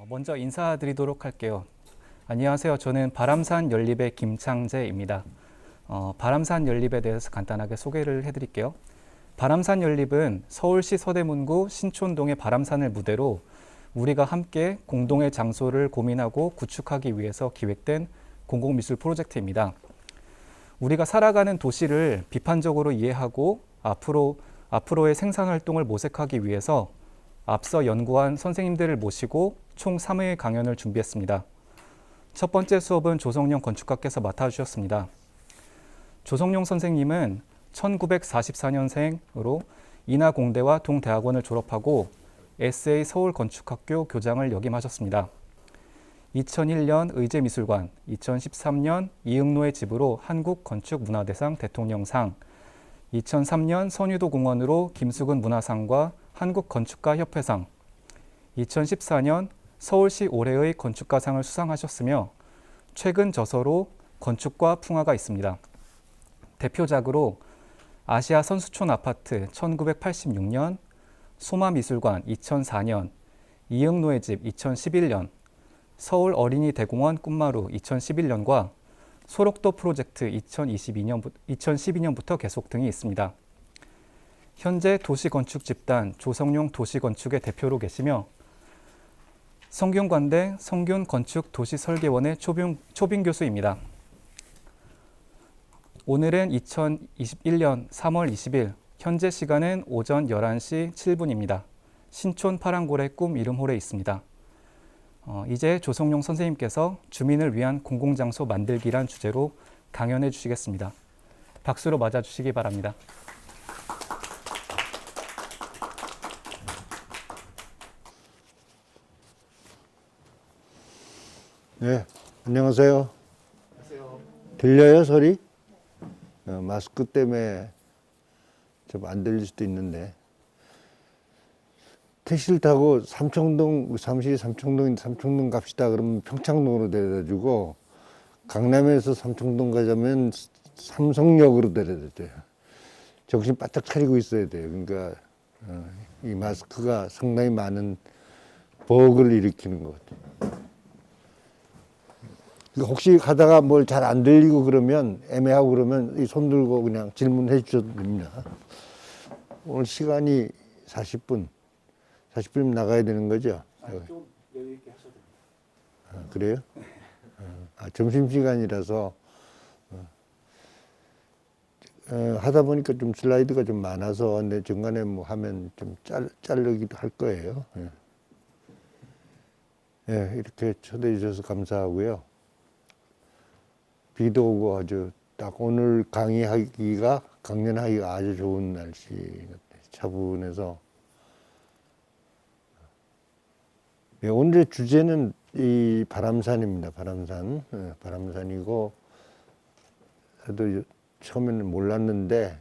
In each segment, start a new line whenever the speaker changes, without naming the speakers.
먼저 인사드리도록 할게요. 안녕하세요. 저는 바람산 연립의 김창재입니다. 바람산 연립에 대해서 간단하게 소개를 해드릴게요. 바람산 연립은 서울시 서대문구 신촌동의 바람산을 무대로 우리가 함께 공동의 장소를 고민하고 구축하기 위해서 기획된 공공미술 프로젝트입니다. 우리가 살아가는 도시를 비판적으로 이해하고 앞으로의 생산활동을 모색하기 위해서 앞서 연구한 선생님들을 모시고 총 3회의 강연을 준비했습니다. 첫 번째 수업은 조성용 건축가께서 맡아주셨습니다. 조성용 선생님은 1944년생으로 인하공대와 동대학원을 졸업하고 SA 서울건축학교 교장을 역임하셨습니다. 2001년 의제미술관, 2013년 이응노의 집으로 한국건축문화대상 대통령상, 2003년 선유도공원으로 김수근 문화상과 한국건축가협회상, 2014년 서울시 올해의 건축가상을 수상하셨으며 최근 저서로 건축과 풍화가 있습니다. 대표작으로 아시아 선수촌 아파트 1986년, 소마미술관 2004년, 이응노의 집 2011년, 서울 어린이 대공원 꿈마루 2011년과 소록도 프로젝트 2012년부터 계속 등이 있습니다. 현재 도시건축 집단 조성용 도시건축의 대표로 계시며 성균관대 성균건축도시설계원의 초빙 교수입니다. 오늘은 2021년 3월 20일, 현재 시간은 오전 11시 7분입니다. 신촌 파랑고래 꿈 이름홀에 있습니다. 이제 조성용 선생님께서 주민을 위한 공공장소 만들기란 주제로 강연해 주시겠습니다. 박수로 맞아주시기 바랍니다.
네, 안녕하세요. 들려요, 소리? 마스크 때문에 좀 안 들릴 수도 있는데. 택시를 타고 사무실이 삼청동 갑시다 그러면 평창동으로 데려다주고, 강남에서 삼청동 가자면 삼성역으로 데려다줘요. 정신 바짝 차리고 있어야 돼요. 그러니까 이 마스크가 상당히 많은 버그를 일으키는 것 같아요. 혹시 가다가 뭘 잘 안 들리고 그러면, 애매하고 그러면 이 손 들고 그냥 질문해 주셔도 됩니다. 오늘 시간이 40분 나가야 되는 거죠?
좀 여유 있게 하셔도 됩니다.
그래요? 점심시간이라서 하다 보니까 좀 슬라이드가 좀 많아서 근데 중간에 뭐 하면 좀 자르기도 할 거예요. 이렇게 초대해 주셔서 감사하고요. 비도 오고 아주 딱 오늘 강연하기가 아주 좋은 날씨 같아요. 차분해서. 오늘의 주제는 이 바람산입니다. 바람산. 바람산이고, 저도 처음에는 몰랐는데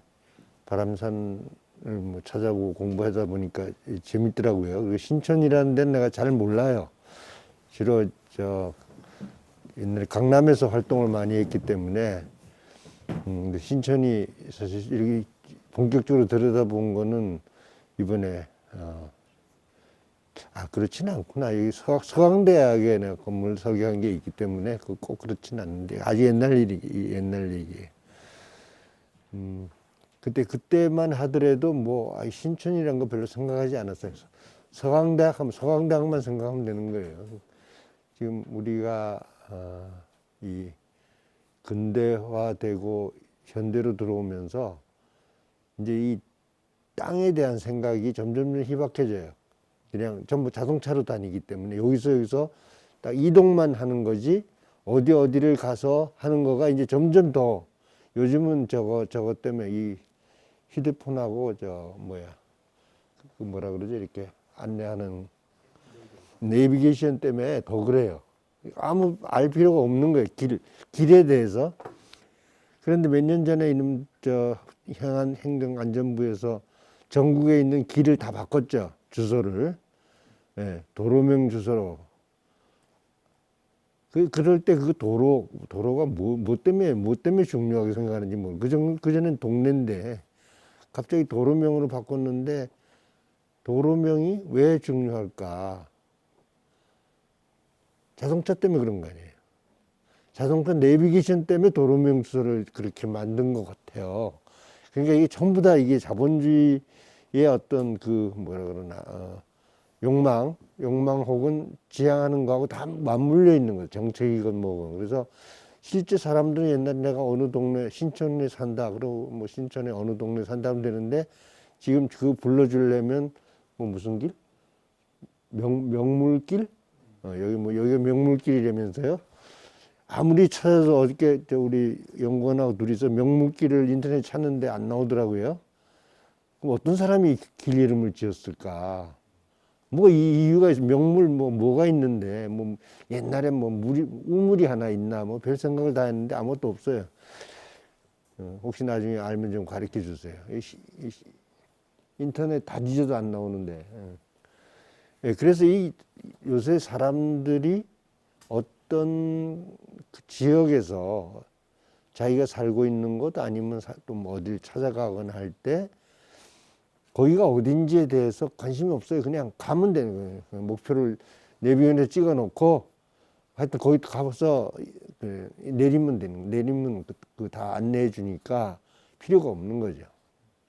바람산을 뭐 찾아보고 공부하다 보니까 재밌더라고요. 그리고 신촌이라는 데는 내가 잘 몰라요. 주로 옛날에 강남에서 활동을 많이 했기 때문에 근데 신촌이 사실 이렇게 본격적으로 들여다본 거는 이번에 그렇지는 않구나. 여기 서강대학에 내가 건물 설계한 게 있기 때문에 꼭 그렇지는 않는데 아주 옛날 얘기예요. 그때만 하더라도 뭐 신촌이란 거 별로 생각하지 않았어요. 서강대학 하면 서강대학만 생각하면 되는 거예요. 지금 우리가 이 근대화되고 현대로 들어오면서 이제 이 땅에 대한 생각이 점점 희박해져요. 그냥 전부 자동차로 다니기 때문에 여기서 딱 이동만 하는 거지 어디를 가서 하는 거가 이제 점점 더 요즘은 저거 때문에 이 휴대폰하고 뭐라 그러죠? 이렇게 안내하는 내비게이션 때문에 더 그래요. 아무 알 필요가 없는 거예요. 길에 대해서. 그런데 몇 년 전에 이놈 행정안전부에서 전국에 있는 길을 다 바꿨죠. 주소를. 도로명 주소로. 그럴 때 그 도로가 뭐 때문에 중요하게 생각하는지 그전엔 동네인데 갑자기 도로명으로 바꿨는데 도로명이 왜 중요할까? 자동차 때문에 그런 거 아니에요. 자동차 내비게이션 때문에 도로 명수를 그렇게 만든 것 같아요. 그러니까 이게 전부 다 이게 자본주의의 어떤 그 뭐라 그러나 욕망 혹은 지향하는 거하고 다 맞물려 있는 거예요. 정책이건 뭐건. 그래서 실제 사람들은 옛날에 내가 어느 동네 신촌에 산다 그러고 뭐 신촌에 어느 동네 산다 하면 되는데 지금 그 불러주려면 뭐 무슨 길? 명물길? 여기가 명물길이라면서요. 아무리 찾아서 어저께 우리 연구원하고 둘이서 명물길을 인터넷 찾는데 안 나오더라고요. 그럼 어떤 사람이 길 이름을 지었을까? 뭐 이 이유가 있어. 명물 뭐가 있는데 뭐 옛날에 뭐 우물이 하나 있나 뭐 별 생각을 다 했는데 아무것도 없어요. 혹시 나중에 알면 좀 가르쳐 주세요. 인터넷 다 뒤져도 안 나오는데. 예, 그래서 이 요새 사람들이 어떤 그 지역에서 자기가 살고 있는 곳 아니면 또 어딜 찾아가거나 할 때 거기가 어딘지에 대해서 관심이 없어요. 그냥 가면 되는 거예요. 목표를 내비전에 찍어 놓고 하여튼 거기 가서 내리면 되는 거예요. 내리면 그 다 안내해 주니까 필요가 없는 거죠.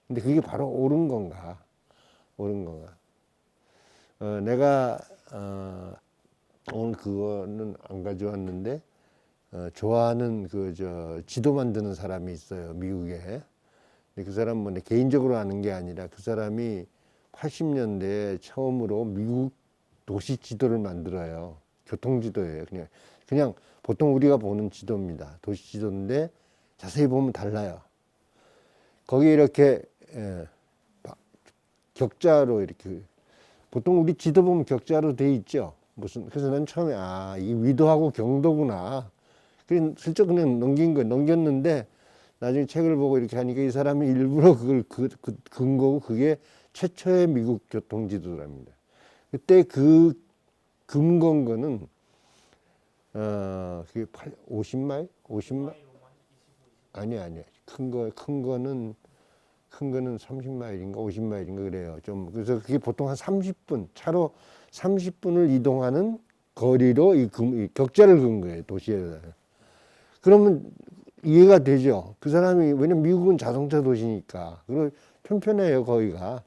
근데 그게 바로 옳은 건가? 옳은 건가? 내가 오늘 그거는 안 가져왔는데 좋아하는 지도 만드는 사람이 있어요, 미국에. 근데 그 사람 뭐 개인적으로 아는 게 아니라 그 사람이 80년대에 처음으로 미국 도시 지도를 만들어요. 교통 지도예요. 그냥 보통 우리가 보는 지도입니다. 도시 지도인데 자세히 보면 달라요. 거기 이렇게 격자로 이렇게 보통 우리 지도 보면 격자로 돼 있죠. 그래서 난 처음에 이 위도하고 경도구나. 그래 슬쩍 그냥 넘겼는데 나중에 책을 보고 이렇게 하니까 이 사람이 일부러 그걸 근거고 그게 최초의 미국 교통지도랍니다. 그때 그 근거인 거는 그게 50마일? 50마일? 아니야. 큰 거는 30마일인가 50마일인가 그래요. 그래서 그게 보통 한 30분, 차로 30분을 이동하는 거리로 이 격자를 그은 거예요, 도시에다. 그러면 이해가 되죠. 그 사람이, 왜냐면 미국은 자동차 도시니까. 그리고 편편해요, 거기가.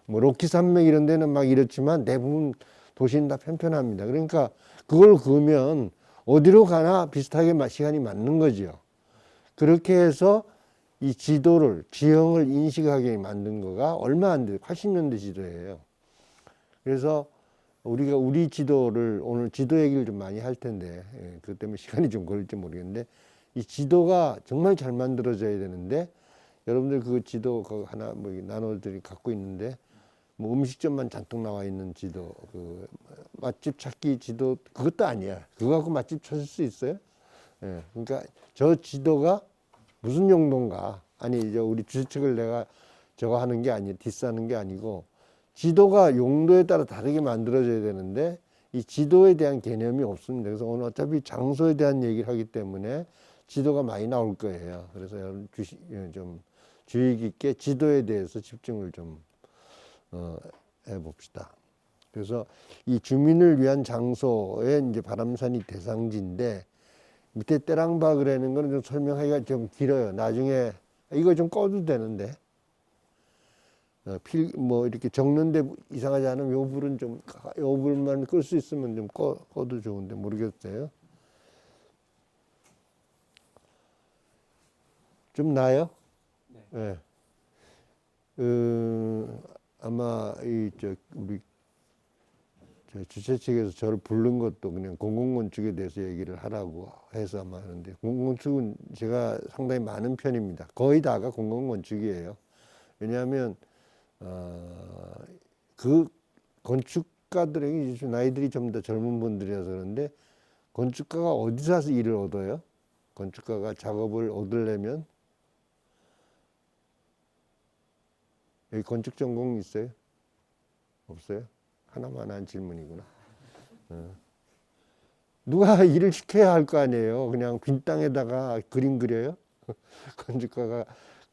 뭐, 로키 산맥 이런 데는 막 이렇지만 대부분 도시는 다 편편합니다. 그러니까 그걸 그으면 어디로 가나 비슷하게 시간이 맞는 거죠. 그렇게 해서 이 지형을 인식하게 만든 거가 얼마 안 돼요. 80년대 지도예요. 그래서 우리가 우리 지도를 오늘 지도 얘기를 좀 많이 할 텐데, 그것 때문에 시간이 좀 걸릴지 모르겠는데, 이 지도가 정말 잘 만들어져야 되는데, 여러분들 그 지도 하나 뭐 나눠들이 갖고 있는데, 뭐 음식점만 잔뜩 나와 있는 지도, 그 맛집 찾기 지도 그것도 아니야. 그거 갖고 맛집 찾을 수 있어요? 예, 그러니까 저 지도가 무슨 용도인가? 아니 이제 우리 주최측을 내가 저거 하는 게 아니, 디스하는 게 아니고 지도가 용도에 따라 다르게 만들어져야 되는데 이 지도에 대한 개념이 없습니다. 그래서 오늘 어차피 장소에 대한 얘기를 하기 때문에 지도가 많이 나올 거예요. 그래서 여러분 좀 주의 깊게 지도에 대해서 집중을 좀 해봅시다. 그래서 이 주민을 위한 장소에 이제 바람산이 대상지인데 밑에 때랑박이라는 거는 좀 설명하기가 좀 길어요. 나중에 이거 좀 꺼도 되는데 뭐 이렇게 적는데 이상하지 않으면 요 불은 요 불만 끌 수 있으면 좀 꺼도 좋은데 모르겠어요. 좀 나요? 네. 아마 우리 주최 측에서 저를 부른 것도 그냥 공공건축에 대해서 얘기를 하라고 해서 아마 하는데, 공공건축은 제가 상당히 많은 편입니다. 거의 다가 공공건축이에요. 왜냐하면 그 건축가들에게 나이들이 좀 더 젊은 분들이라서 그런데 건축가가 어디서 와서 일을 얻어요? 건축가가 작업을 얻으려면 여기 건축 전공 있어요? 없어요? 하나만 한 질문이구나. 누가 일을 시켜야 할 거 아니에요. 그냥 빈 땅에다가 그림 그려요? 건축가가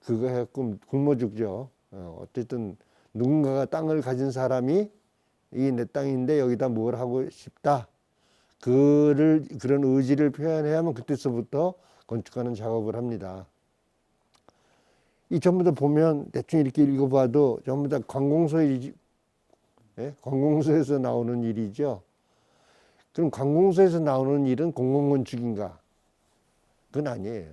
그거 해갖고 굶어 죽죠. 어쨌든 누군가가 땅을 가진 사람이 이게 내 땅인데 여기다 뭘 하고 싶다. 그런 의지를 표현해야만 그때서부터 건축하는 작업을 합니다. 이 전부 다 보면 대충 이렇게 읽어봐도 전부 다 관공서 일이지, 예? 관공서에서 나오는 일이죠. 그럼 관공서에서 나오는 일은 공공건축인가? 그건 아니에요.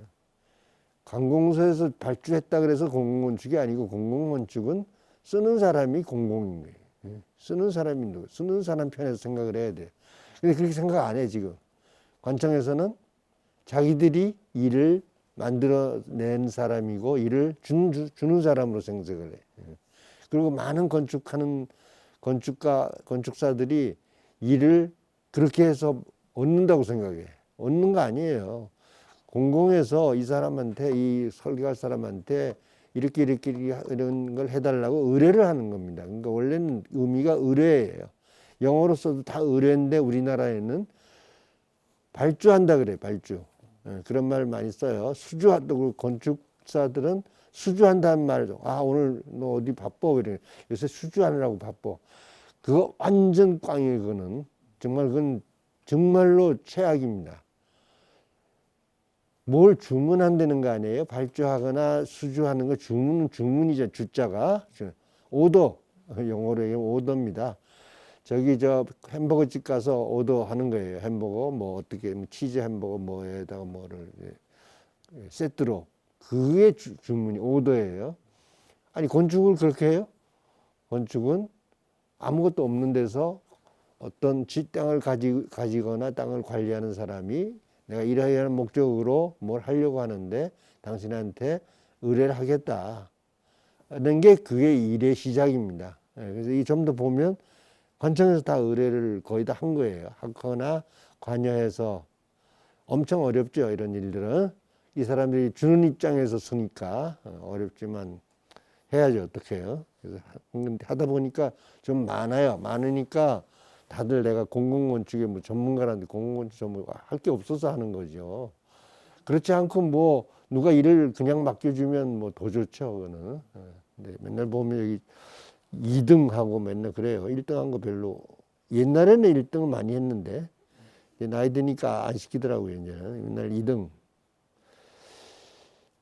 관공서에서 발주했다 그래서 공공건축이 아니고 공공건축은 쓰는 사람이 공공인 거예요. 예? 쓰는 사람이 누구? 쓰는 사람 편에서 생각을 해야 돼요. 근데 그렇게 생각 안 해, 지금. 관청에서는 자기들이 일을 만들어낸 사람이고 일을 주는 사람으로 생각을 해. 그리고 많은 건축사들이 일을 그렇게 해서 얻는다고 생각해. 얻는 거 아니에요. 공공에서 이 사람한테, 이 설계할 사람한테 이렇게 이런 걸 해달라고 의뢰를 하는 겁니다. 그러니까 원래는 의미가 의뢰예요. 영어로 써도 다 의뢰인데 우리나라에는 발주한다 그래, 발주. 그런 말 많이 써요. 수주한다고. 건축사들은 수주한다는 말도, 아, 오늘 너 어디 바빠? 그래. 요새 수주하느라고 바빠. 그거 완전 꽝이에요, 그거는. 그건 정말로 최악입니다. 뭘 주문한다는 거 아니에요? 발주하거나 수주하는 거 주문이죠, 주자가. 오더, 영어로 얘기하면 오더입니다. 저기 햄버거 집 가서 오더 하는 거예요. 햄버거 뭐 어떻게 치즈 햄버거 뭐에다가 뭐를 세트로. 그게 주문이 오더예요. 아니 건축을 그렇게 해요? 건축은 아무것도 없는 데서 어떤 땅을 가지거나 땅을 관리하는 사람이 내가 이러이러한 목적으로 뭘 하려고 하는데 당신한테 의뢰를 하겠다 하는 게 그게 일의 시작입니다. 그래서 이 점도 보면 관청에서 다 의뢰를 거의 다 한 거예요. 하거나 관여해서. 엄청 어렵죠, 이런 일들은. 이 사람들이 주는 입장에서 쓰니까 어렵지만 해야죠. 어떻게 해요? 그래서 하다 보니까 좀 많아요. 많으니까 다들 내가 공공건축의 뭐 전문가라는데 공공건축 전문가 할 게 없어서 하는 거죠. 그렇지 않고 뭐 누가 일을 그냥 맡겨주면 뭐 더 좋죠, 그거는. 근데 맨날 보면 여기 2등하고 맨날 그래요. 1등한 거 별로. 옛날에는 1등을 많이 했는데 나이 드니까 안 시키더라고요. 이제 맨날 2등.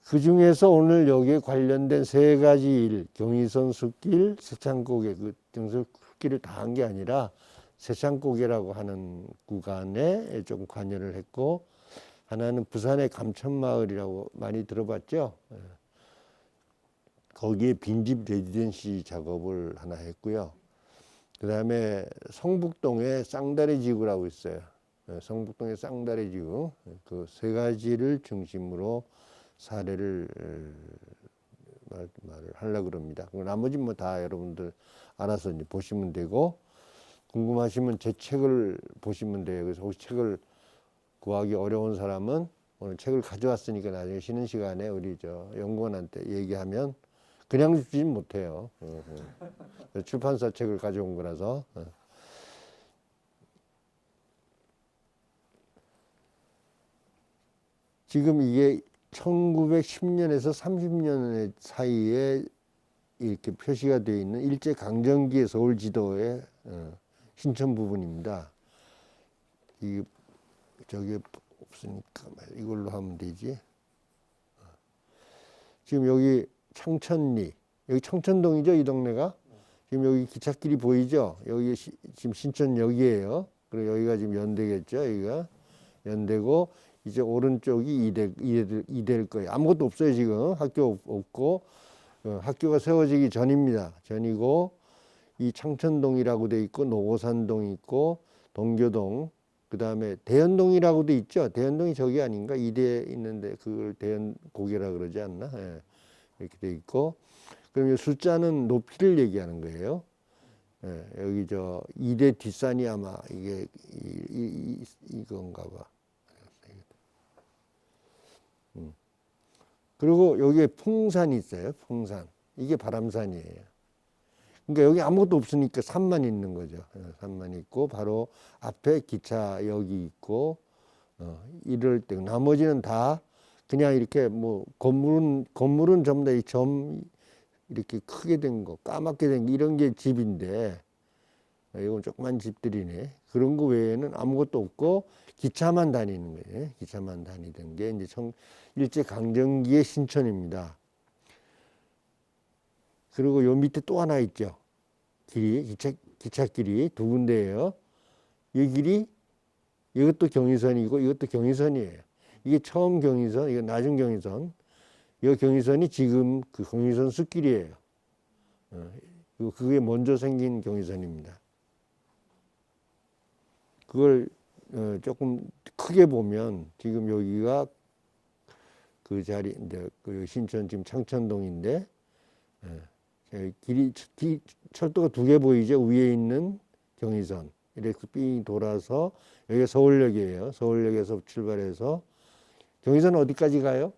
그 중에서 오늘 여기에 관련된 3가지 일, 경의선 숲길, 세창고개, 그 숲길을 다 한 게 아니라 세창고개라고 하는 구간에 좀 관여를 했고, 하나는 부산의 감천마을이라고 많이 들어봤죠. 거기에 빈집 레지던시 작업을 하나 했고요. 그 다음에 성북동에 쌍다리 지구라고 있어요. 성북동의 쌍다리 지구. 그 3가지를 중심으로 사례를 말을 하려고 그럽니다. 나머지 뭐 다 여러분들 알아서 이제 보시면 되고, 궁금하시면 제 책을 보시면 돼요. 그래서 혹시 책을 구하기 어려운 사람은 오늘 책을 가져왔으니까 나중에 쉬는 시간에 우리 연구원한테 얘기하면 그냥 주진 못해요. 출판사 책을 가져온 거라서. 지금 이게 1910년에서 30년 사이에 이렇게 표시가 되어 있는 일제강점기의 서울지도의 신천 부분입니다. 이 저게 없으니까 이걸로 하면 되지. 지금 여기 창천리, 여기 청천동이죠, 이 동네가. 지금 여기 기찻길이 보이죠? 여기 지금 신천역이에요. 그리고 여기가 지금 연대겠죠, 여기가 연대고, 이제 오른쪽이 이대일 거예요. 아무것도 없어요, 지금. 학교 없고, 학교가 세워지기 전입니다. 전이고, 이 창천동이라고 돼 있고, 노고산동이 있고, 동교동, 그 다음에 대연동이라고도 있죠. 대연동이 저기 아닌가? 이대에 있는데 그걸 대연고개라 그러지 않나? 예. 이렇게 돼 있고, 그럼 이 숫자는 높이를 얘기하는 거예요. 예. 여기 이대 뒷산이 아마 이게 이건가 봐. 그리고 여기에 풍산이 있어요. 풍산. 이게 바람산이에요. 그러니까 여기 아무것도 없으니까 산만 있는 거죠. 산만 있고 바로 앞에 기차역이 있고 이럴 때 나머지는 다 그냥 이렇게 뭐 건물은 전부 다 이 점 이렇게 크게 된 거, 까맣게 된 거 이런 게 집인데 이건 조그만 집들이네. 그런 거 외에는 아무것도 없고 기차만 다니는 거예요. 기차만 다니던 게 이제 일제 강점기의 신촌입니다. 그리고 요 밑에 또 하나 있죠. 기찻길이 두 군데예요. 이 길이 이것도 경의선이고 이것도 경의선이에요. 이게 처음 경의선, 이거 낮은 경의선. 이 경의선이 지금 그 경의선 숲길이에요. 그게 먼저 생긴 경의선입니다. 그걸 조금 크게 보면 지금 여기가 그 자리 이제 그 신촌 지금 창천동인데 철도가 두 개 보이죠. 위에 있는 경의선 이렇게 삥 돌아서 여기가 서울역이에요. 서울역에서 출발해서 경의선은 어디까지 가요?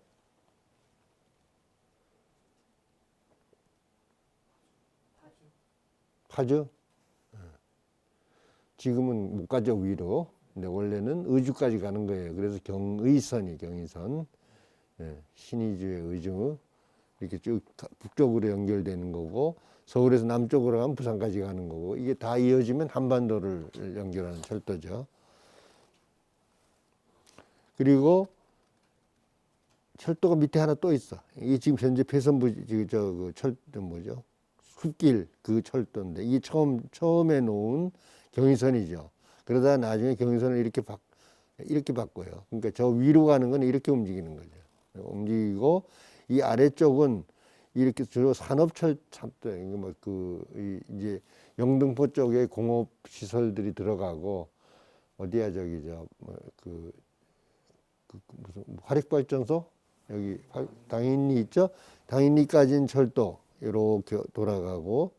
파주? 지금은 못 가죠, 위로. 근데 원래는 의주까지 가는 거예요. 그래서 경의선. 신의주의 의주. 이렇게 쭉 북쪽으로 연결되는 거고, 서울에서 남쪽으로 가면 부산까지 가는 거고, 이게 다 이어지면 한반도를 연결하는 철도죠. 그리고 철도가 밑에 하나 또 있어. 이게 지금 현재 폐선부, 그 철도 뭐죠? 숲길 그 철도인데, 이게 처음에 놓은 경의선이죠. 그러다 나중에 경의선을 이렇게 바꿔요. 그러니까 저 위로 가는 건 이렇게 움직이는 거죠. 움직이고 이 아래쪽은 이렇게 주로 산업철도, 이제 영등포 쪽에 공업 시설들이 들어가고 어디야 저기 무슨 화력발전소 여기 당인리 있죠. 당인리까지는 철도 이렇게 돌아가고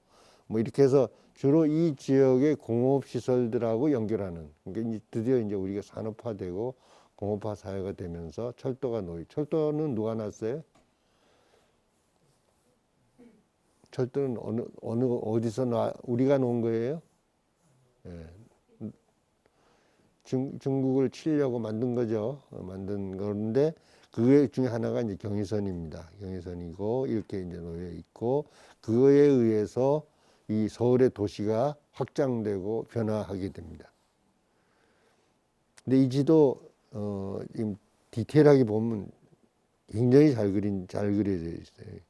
뭐 이렇게 해서 주로 이 지역의 공업 시설들하고 연결하는. 그러니까 드디어 이제 우리가 산업화되고 공업화 사회가 되면서 철도는 누가 놨어요? 철도는 어디서 우리가 놓은 거예요? 예. 중국을 치려고 만든 거죠. 만든 건데 그 중에 하나가 이제 경의선입니다. 경의선이고 이렇게 이제 놓여 있고 그거에 의해서 이 서울의 도시가 확장되고 변화하게 됩니다. 근데 이 지도 지금 디테일하게 보면 굉장히 잘 그려져 있어요.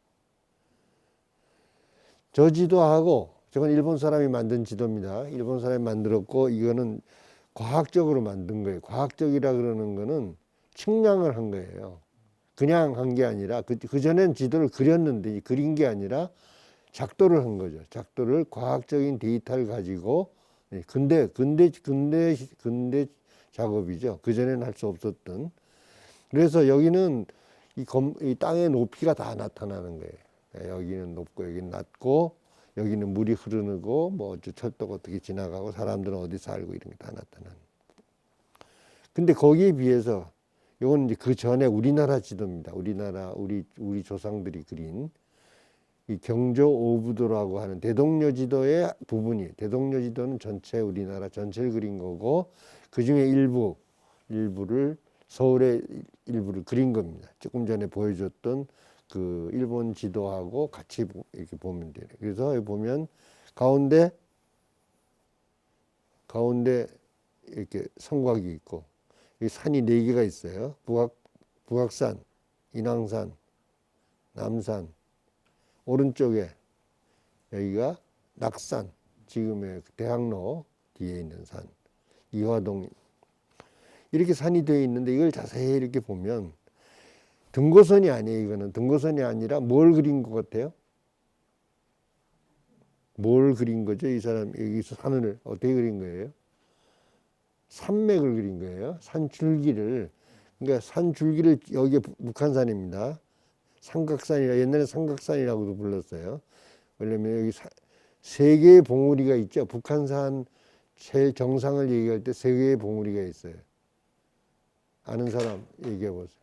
저 지도하고 저건 일본 사람이 만든 지도입니다. 일본 사람이 만들었고 이거는 과학적으로 만든 거예요. 과학적이라 그러는 거는 측량을 한 거예요. 그냥 한 게 아니라 그전엔 지도를 그렸는데 그린 게 아니라 작도를 한 거죠. 작도를 과학적인 데이터를 가지고 근대 작업이죠. 그전에는 할 수 없었던. 그래서 여기는 이 땅의 높이가 다 나타나는 거예요. 여기는 높고 여기는 낮고 여기는 물이 흐르고 뭐 철도가 어떻게 지나가고 사람들은 어디 살고 이런 게 다 나타나는. 근데 거기에 비해서 이건 이제 그 전에 우리나라 지도입니다. 우리 조상들이 그린 이 경조 오부도라고 하는 대동여 지도의 부분이에요. 대동여 지도는 전체 우리나라 전체를 그린 거고 그 중에 일부를 서울의 일부를 그린 겁니다. 조금 전에 보여줬던 그 일본 지도하고 같이 이렇게 보면 돼요. 그래서 여기 보면 가운데 이렇게 성곽이 있고 여기 산이 4개가 있어요. 북악산, 인왕산, 남산. 오른쪽에 여기가 낙산, 지금의 대학로 뒤에 있는 산, 이화동. 이렇게 산이 되어 있는데 이걸 자세히 이렇게 보면 등고선이 아니에요. 이거는 등고선이 아니라 뭘 그린 것 같아요? 뭘 그린 거죠? 이 사람 여기서 산을 어떻게 그린 거예요? 산맥을 그린 거예요. 산줄기를. 그러니까 산줄기를 여기에 북한산입니다. 삼각산이라 옛날에 삼각산이라고도 불렀어요. 왜냐면 여기 3개의 봉우리가 있죠. 북한산 제일 정상을 얘기할 때 3개의 봉우리가 있어요. 아는 사람 얘기해 보세요.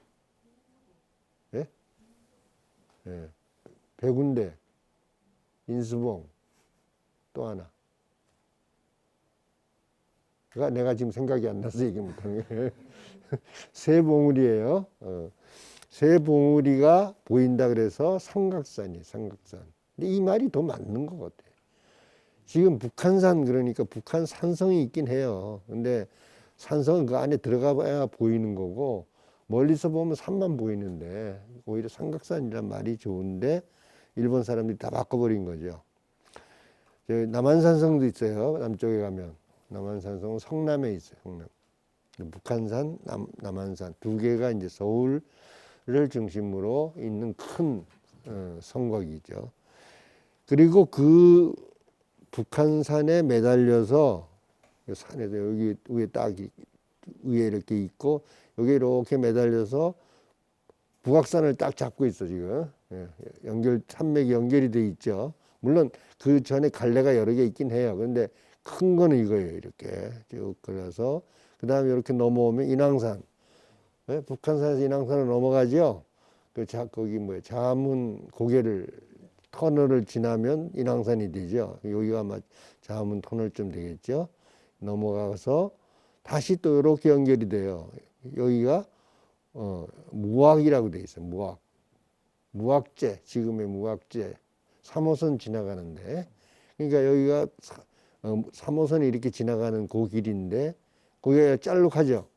예? 예. 백운대, 인수봉, 또 하나. 그러니까 내가 지금 생각이 안 나서 얘기 못하는 거예요. 3봉우리예요. 3봉우리가 보인다 그래서 삼각산이에요. 삼각산. 근데 이 말이 더 맞는 것 같아요. 지금 북한산 그러니까 북한 산성이 있긴 해요. 근데 산성은 그 안에 들어가 봐야 보이는 거고 멀리서 보면 산만 보이는데 오히려 삼각산이란 말이 좋은데 일본 사람들이 다 바꿔버린 거죠. 남한산성도 있어요. 남쪽에 가면 남한산성은 성남에 있어요. 성남. 북한산, 남한산 두 개가 이제 서울을 중심으로 있는 큰 성곽이죠. 그리고 그 북한산에 매달려서 산에서 여기 위에 딱 위에 이렇게 있고 여기 이렇게 매달려서 북악산을 딱 잡고 있어 지금. 산맥이 연결이 돼 있죠. 물론 그 전에 갈래가 여러 개 있긴 해요. 그런데 큰 거는 이거예요. 이렇게 쭉 그려서 그 다음에 이렇게 넘어오면 인왕산. 북한산에서 인왕산을 넘어가죠. 거기 자문 고개를 터널을 지나면 인왕산이 되죠. 여기가 아마 자문 터널쯤 되겠죠. 넘어가서 다시 또 이렇게 연결이 돼요. 여기가 무악이라고 돼 있어요. 무악제, 지금의 무악제 3호선 지나가는데, 그러니까 여기가 3호선이 이렇게 지나가는 그 길인데 거기가 짤룩하죠.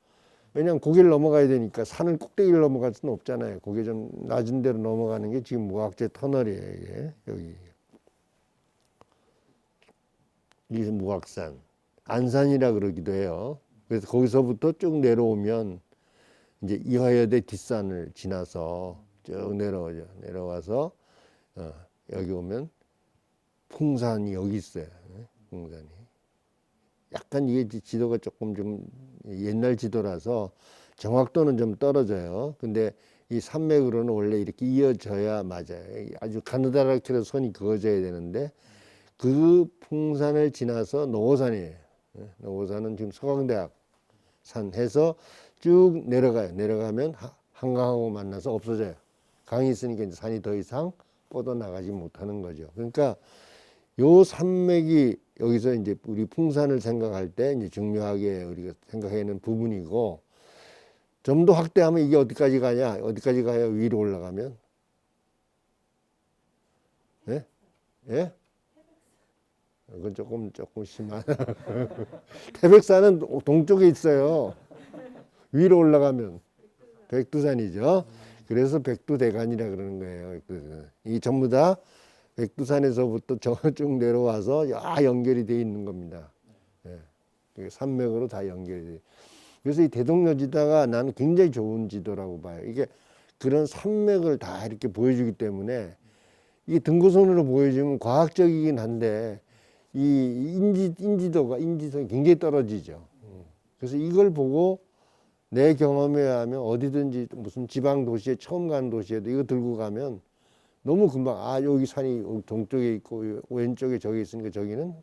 왜냐하면 고개를 넘어가야 되니까 산을 꼭대기를 넘어갈 수는 없잖아요. 고개 좀 낮은 데로 넘어가는 게 지금 무악제 터널이에요. 이게 여기 무악산, 안산이라 그러기도 해요. 그래서 거기서부터 쭉 내려오면 이제 이화여대 뒷산을 지나서 쭉 내려오죠. 내려와서 여기 오면 풍산이 여기 있어요. 풍산이. 약간 이게 지도가 조금 좀 옛날 지도라서 정확도는 좀 떨어져요. 근데 이 산맥으로는 원래 이렇게 이어져야 맞아요. 아주 가느다랗게 선이 그어져야 되는데 그 풍산을 지나서 노호산이에요. 노호산은 지금 서강대학 산 해서 쭉 내려가요. 내려가면 한강하고 만나서 없어져요. 강이 있으니까 이제 산이 더 이상 뻗어나가지 못하는 거죠. 그러니까 요 산맥이 여기서 이제 우리 풍산을 생각할 때 이제 중요하게 우리가 생각하는 부분이고, 좀 더 확대하면 이게 어디까지 가냐? 어디까지 가야 위로 올라가면? 예? 예? 그건 조금 심한. 태백산은 동쪽에 있어요. 위로 올라가면 백두산이죠. 그래서 백두대간이라 그러는 거예요. 이 전부 다 백두산에서부터 쭉 내려와서 연결이 돼 있는 겁니다. 산맥으로 다 연결이 돼. 그래서 이 대동여지도가 나는 굉장히 좋은 지도라고 봐요. 이게 그런 산맥을 다 이렇게 보여주기 때문에 이게 등고선으로 보여주면 과학적이긴 한데 이 인지성이 굉장히 떨어지죠. 그래서 이걸 보고 내 경험에 의하면 어디든지 무슨 지방 도시에 처음 가는 도시에도 이거 들고 가면 너무 금방 여기 산이 동쪽에 있고 왼쪽에 저기 있으니까 저기는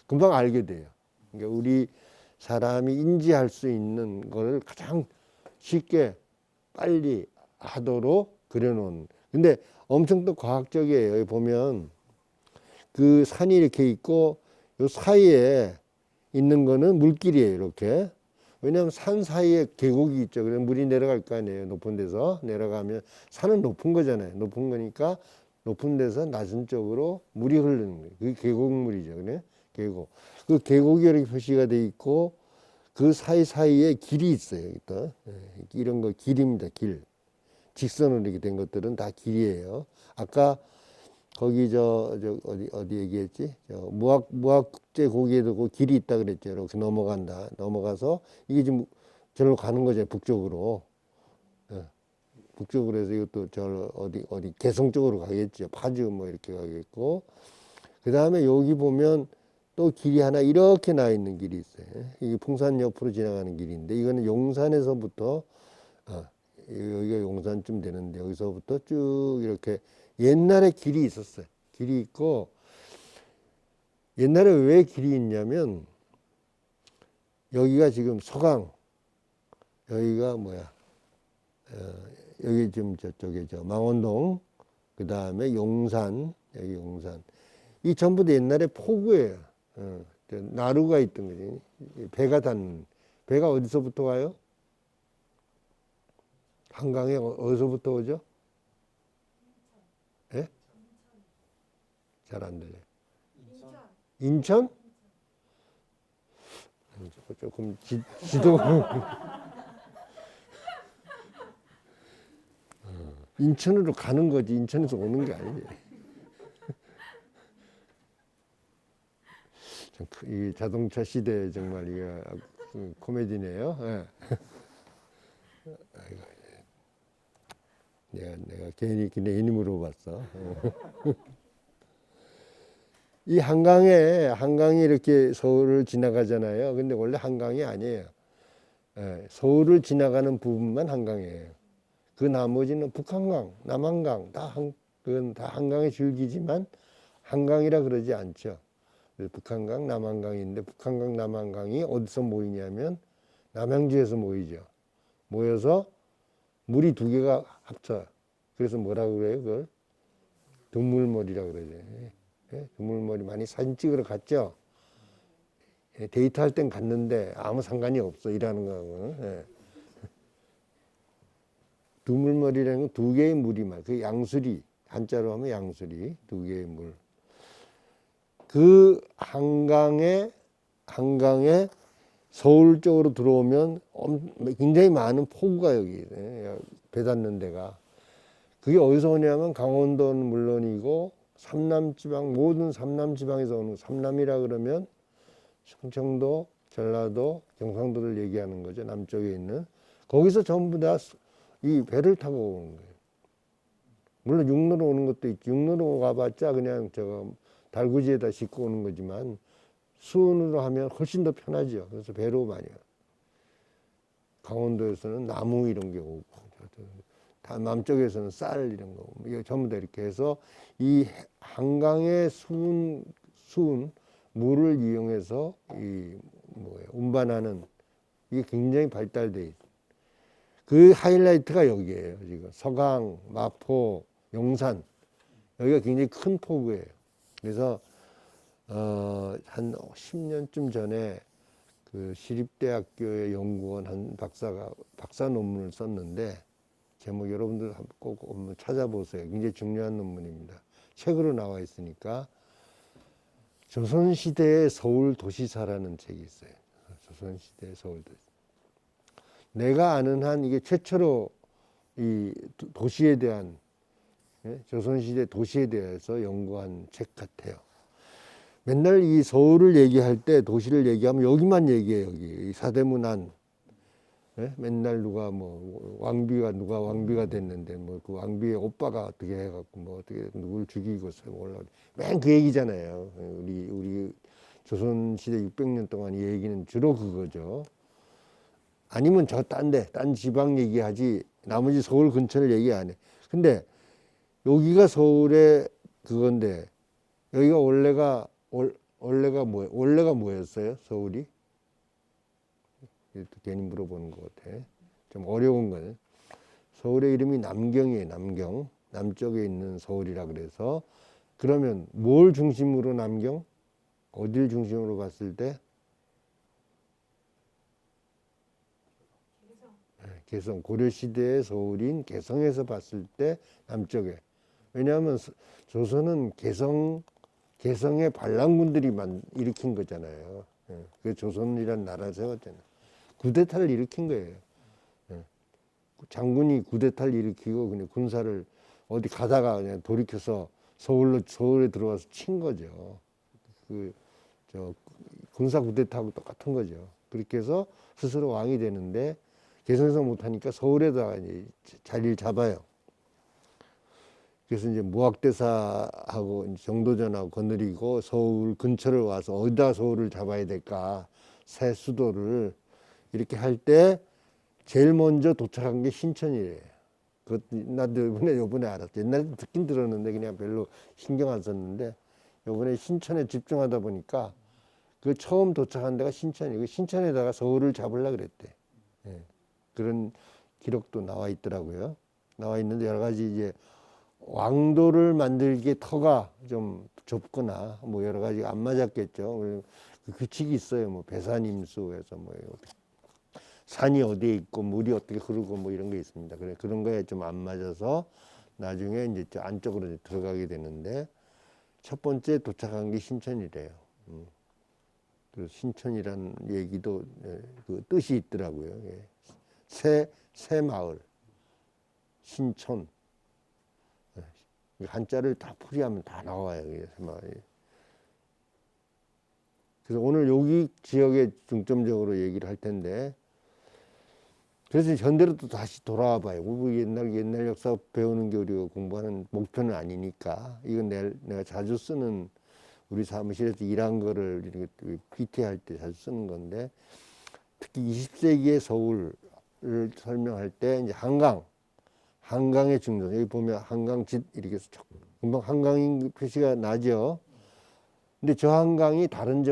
금방 알게 돼요. 그러니까 우리 사람이 인지할 수 있는 거를 가장 쉽게 빨리 하도록 그려놓은. 근데 엄청 또 과학적이에요. 여기 보면 그 산이 이렇게 있고 요 사이에 있는 거는 물길이에요. 이렇게. 왜냐하면 산 사이에 계곡이 있죠. 그래서 물이 내려갈 거 아니에요. 높은 데서 내려가면 산은 높은 거잖아요. 높은 거니까 높은 데서 낮은 쪽으로 물이 흐르는 거예요. 그게 계곡물이죠. 그래? 계곡. 그 계곡이 이렇게 표시가 돼 있고 그 사이사이에 길이 있어요. 또. 이런 거 길입니다. 길. 직선으로 이렇게 된 것들은 다 길이에요. 아까 거기 어디 얘기했지? 무학국제 거기에도 그 길이 있다 그랬죠. 이렇게 넘어간다. 넘어가서 이게 지금 저로 가는 거죠. 북쪽으로. 북쪽으로 해서 이것도 어디 개성 쪽으로 가겠죠. 파주 뭐 이렇게 가겠고. 그 다음에 여기 보면 또 길이 하나 이렇게 나 있는 길이 있어요. 이게 풍산 옆으로 지나가는 길인데 이거는 용산에서부터 여기가 용산쯤 되는데 여기서부터 쭉 이렇게 옛날에 길이 있었어요. 길이 있고 옛날에 왜 길이 있냐면 여기가 지금 서강, 여기가 여기 지금 저쪽에 망원동, 그 다음에 용산, 여기 용산. 이 전부 다 옛날에 포구예요. 나루가 있던 거지. 배가 어디서부터 와요? 한강에 어디서부터 오죠? 예? 잘 안 들려요. 인천? 조금 지도 인천으로 가는 거지 인천에서 오는 게 아니지. 이 자동차 시대 정말 이거 코미디네요. 예. 아이고, 내가 괜히 괜히 물어봤어. 이 한강이 이렇게 서울을 지나가잖아요. 근데 원래 한강이 아니에요. 예, 서울을 지나가는 부분만 한강이에요. 그 나머지는 북한강, 남한강 그건 다 한강의 줄기지만 한강이라 그러지 않죠. 북한강, 남한강이 있는데 북한강, 남한강이 어디서 모이냐면 남양주에서 모이죠. 모여서 물이 두 개가 합쳐요. 그래서 뭐라고 그래요? 그걸 두물머리라고 그러죠. 예? 두물머리 많이 사진 찍으러 갔죠? 예, 데이트할 땐 갔는데 아무 상관이 없어 일하는 거하고는. 예. 두물머리라는 건 두 개의 물이 말, 그 양수리, 한자로 하면 양수리, 두 개의 물. 그 한강에 서울 쪽으로 들어오면 굉장히 많은 폭우가 여기 배 닿는 데가. 그게 어디서 오냐면 강원도는 물론이고 삼남지방, 모든 삼남지방에서 오는, 삼남이라 그러면 충청도, 전라도, 경상도를 얘기하는 거죠. 남쪽에 있는. 거기서 전부 다 이 배를 타고 오는 거예요. 물론 육로로 오는 것도 있지. 육로로 가봤자 그냥 저거 달구지에다 싣고 오는 거지만 수은으로 하면 훨씬 더 편하죠. 그래서 배로 많이 와요. 강원도에서는 나무 이런 게 오고, 다 남쪽에서는 쌀 이런 거 오고, 이거 전부 다 이렇게 해서 이 한강의 수은 물을 이용해서 운반하는 이게 굉장히 발달돼 있어요. 그 하이라이트가 여기에요. 지금 서강, 마포, 용산 여기가 굉장히 큰 포구예요. 그래서 한 10년쯤 전에 그 시립대학교의 연구원 한 박사 논문을 썼는데 제목 여러분들 꼭 한번 찾아보세요. 굉장히 중요한 논문입니다. 책으로 나와 있으니까 조선시대의 서울 도시사라는 책이 있어요. 조선시대의 서울 도시. 내가 아는 한 이게 최초로 이 도시에 대한 조선시대 도시에 대해서 연구한 책 같아요. 맨날 이 서울을 얘기할 때 도시를 얘기하면 여기만 얘기해요. 여기 사대문 안. 맨날 누가 누가 왕비가 됐는데 그 왕비의 오빠가 어떻게 해갖고 어떻게 누굴 죽이고 맨 그 얘기잖아요. 우리 조선시대 600년 동안 이 얘기는 주로 그거죠. 아니면 딴 지방 얘기하지 나머지 서울 근처를 얘기 안 해. 근데 여기가 서울의 그건데 여기가 원래가 뭐였어요? 서울이? 괜히 물어보는 것 같아. 좀 어려운 거네. 서울의 이름이 남경이에요. 남경. 남쪽에 있는 서울이라 그래서 그러면 뭘 중심으로 남경? 어딜 중심으로 봤을 때? 개성, 고려시대의 서울인 개성에서 봤을 때 남쪽에. 왜냐하면 조선은 개성의 반란군들이 일으킨 거잖아요. 그 조선이라는 나라를 세웠잖아요. 쿠데타를 일으킨 거예요. 장군이 쿠데타를 일으키고 그냥 군사를 어디 가다가 그냥 돌이켜서 서울에 들어와서 친 거죠. 군사 쿠데타하고 똑같은 거죠. 그렇게 해서 스스로 왕이 되는데 개성에서 못하니까 서울에다가 이제 자리를 잡아요. 그래서 이제 무학대사하고 정도전하고 거느리고 서울 근처를 와서 어디다 서울을 잡아야 될까, 새 수도를 이렇게 할 때 제일 먼저 도착한 게 신천이래요. 나도 요번에 알았죠. 옛날에 듣긴 들었는데 그냥 별로 신경 안 썼는데 요번에 신천에 집중하다 보니까 그 처음 도착한 데가 신천이고 신천에다가 서울을 잡으려고 그랬대. 그런 기록도 나와 있더라고요. 나와 있는데 여러 가지 이제 왕도를 만들기에 터가 좀 좁거나 여러 가지 안 맞았겠죠. 그 규칙이 있어요. 배산임수에서 산이 어디에 있고 물이 어떻게 흐르고 이런 게 있습니다. 그런 거에 좀 안 맞아서 나중에 이제 안쪽으로 들어가게 되는데 첫 번째 도착한 게 신천이래요. 그래서 신촌이라는 얘기도 그 뜻이 있더라고요. 예. 새 마을, 신촌. 예. 한자를 다 풀이하면 다 나와요. 새 마을이. 그래서 오늘 여기 지역에 중점적으로 얘기를 할 텐데, 그래서 현대로 또 다시 돌아와 봐요. 우리 옛날 역사 배우는 게 우리가 공부하는 목표는 아니니까. 이건 내가 자주 쓰는, 우리 사무실에서 일한 거를 이렇게 PT 할 때 자주 쓰는 건데, 특히 20세기의 서울을 설명할 때 이제 한강의 중점. 여기 보면 한강 이렇게 금방 한강인 표시가 나죠. 근데 저 한강이 다른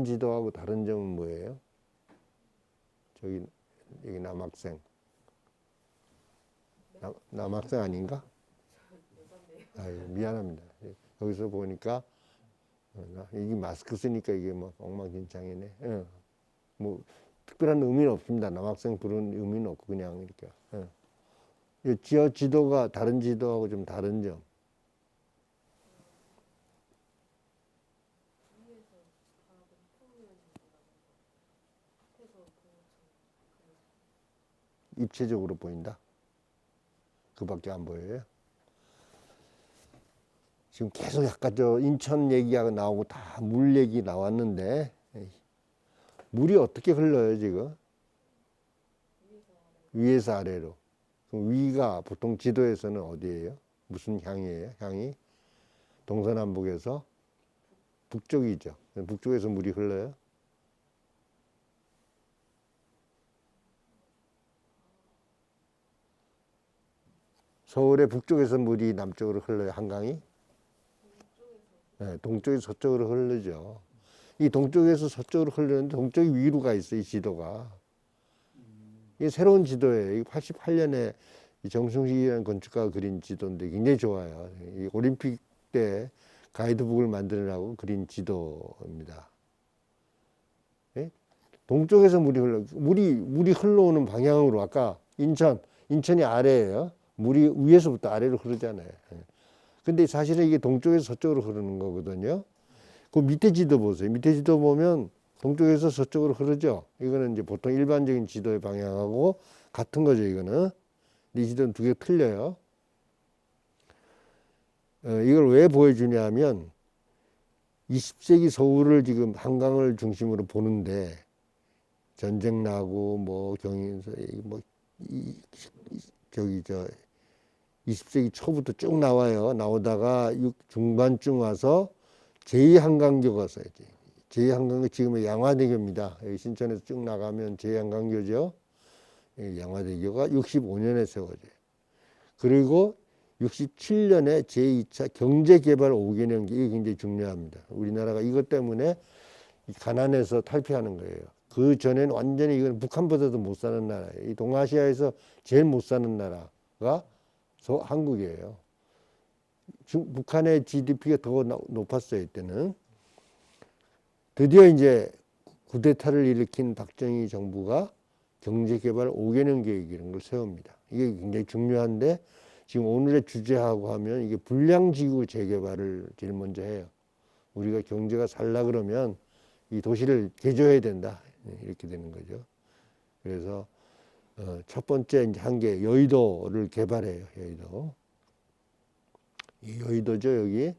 지도하고 다른 점은 뭐예요? 여기 남학생. 남학생 아닌가? 아유, 미안합니다. 여기서 보니까 이게 마스크 쓰니까 이게 뭐 엉망진창이네. 뭐 특별한 의미는 없습니다. 남학생 부른 의미는 없고 그냥 이렇게. 지도가 다른 지도하고 좀 다른 점. 입체적으로 보인다. 그밖에 안 보여요. 지금 계속 약간 저 인천 얘기가 나오고 다 물 얘기 나왔는데, 물이 어떻게 흘러요 지금? 위에서 아래로. 그럼 위가 보통 지도에서는 어디예요? 무슨 향이에요? 향이? 동서남북에서 북쪽이죠. 북쪽에서 물이 흘러요. 서울의 북쪽에서 물이 남쪽으로 흘러요. 한강이? 네, 동쪽에서 서쪽으로 흐르죠. 이 동쪽에서 서쪽으로 흐르는데 동쪽이 위로 가 있어요. 이 지도가. 이게 새로운 지도예요. 이 88년에 정승식이라는 건축가가 그린 지도인데 굉장히 좋아요. 이 올림픽 때 가이드북을 만들으라고 그린 지도입니다. 예? 동쪽에서 물이 흘러오는 방향으로 아까 인천이 아래예요. 물이 위에서부터 아래로 흐르잖아요. 근데 사실은 이게 동쪽에서 서쪽으로 흐르는 거거든요. 그 밑에 지도 보세요. 밑에 지도 보면 동쪽에서 서쪽으로 흐르죠. 이거는 이제 보통 일반적인 지도의 방향하고 같은 거죠, 이거는. 이 지도는 두 개 틀려요. 이걸 왜 보여주냐면 20세기 서울을 지금 한강을 중심으로 보는데 전쟁 나고 뭐 경인서 뭐 저기 20세기 초부터 쭉 나와요. 나오다가 중반쯤 와서 제2한강교가 왔어요. 제2한강교 지금의 양화대교입니다. 여기 신천에서 쭉 나가면 제2한강교죠. 양화대교가 65년에 세워져요. 그리고 67년에 제2차 경제개발 5개년기, 이게 굉장히 중요합니다. 우리나라가 이것 때문에 가난해서 탈피하는 거예요. 그 전에는 완전히 이건 북한보다도 못 사는 나라예요. 이 동아시아에서 제일 못 사는 나라가 한국이에요. 북한의 GDP가 더 높았어요, 이때는. 드디어 이제 쿠데타를 일으킨 박정희 정부가 경제개발 5개년 계획 이런 걸 세웁니다. 이게 굉장히 중요한데 지금 오늘의 주제하고 하면 이게 불량지구 재개발을 제일 먼저 해요. 우리가 경제가 살라 그러면 이 도시를 개조해야 된다. 이렇게 되는 거죠. 그래서 첫 번째 이제 한 게 여의도를 개발해요. 여의도. 이 여의도죠, 여기.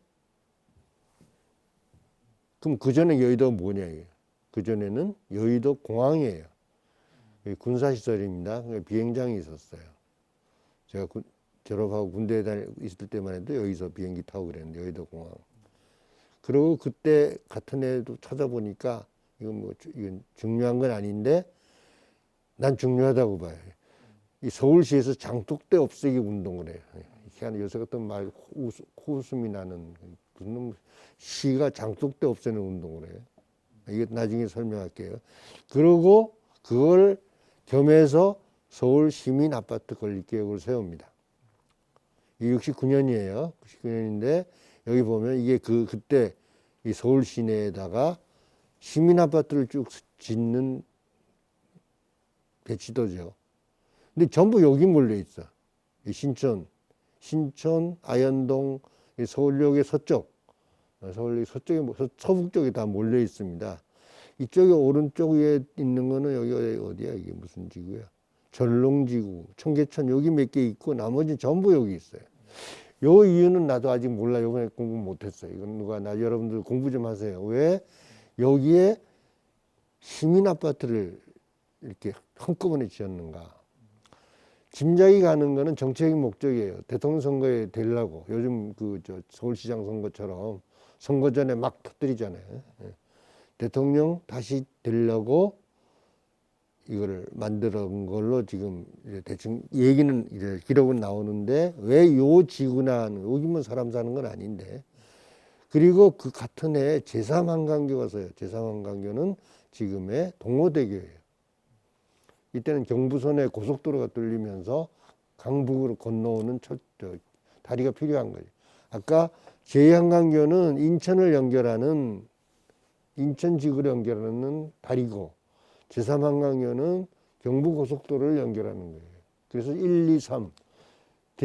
그럼 그 전에 여의도가 뭐냐, 이게. 그 전에는 여의도 공항이에요. 군사시설입니다. 비행장이 있었어요. 제가 졸업하고 군대에 있을 때만 해도 여기서 비행기 타고 그랬는데, 여의도 공항. 그리고 그때 같은 해도 찾아보니까 이건 중요한 건 아닌데 난 중요하다고 봐요. 이 서울시에서 장독대 없애기 운동을 해요. 희한한 요새 같은 말 코웃음이 나는 무슨 시가 장독대 없애는 운동을 해요. 이게 나중에 설명할게요. 그리고 그걸 겸해서 서울 시민 아파트 건립 계획을 세웁니다. 이게 69년이에요. 69년인데 여기 보면 이게 그때 이 서울 시내에다가 시민 아파트를 쭉 짓는 배치도죠. 근데 전부 여기 몰려 있어. 이 신촌, 아현동, 서울역의 서쪽. 서울역 서쪽에, 서북 쪽에 다 몰려 있습니다. 이쪽에 오른쪽 위에 있는 거는 여기 어디야? 이게 무슨 지구야? 전롱지구, 청계천 여기 몇 개 있고 나머지 전부 여기 있어요. 요 이유는 나도 아직 몰라. 요번에 공부 못했어요. 이건 여러분들 공부 좀 하세요. 왜 여기에 시민 아파트를 이렇게 한꺼번에 지었는가? 짐작이 가는 거는 정책의 목적이에요. 대통령 선거에 되려고. 요즘 서울시장 선거처럼 선거 전에 막 터뜨리잖아요. 대통령 다시 되려고 이거를 만드는 걸로 지금 이제 대충 얘기는 이제 기록은 나오는데 왜 요 지구나 여기면 사람 사는 건 아닌데. 그리고 그 같은 해에 제3한강교가 왔어요. 제3한강교는 지금의 동호대교예요. 이때는 경부선에 고속도로가 뚫리면서 강북으로 건너오는 다리가 필요한 거죠. 아까 제2한강교는 인천을 연결하는 인천지구를 연결하는 다리고 제3한강교는 경부고속도로를 연결하는 거예요. 그래서 1, 2, 3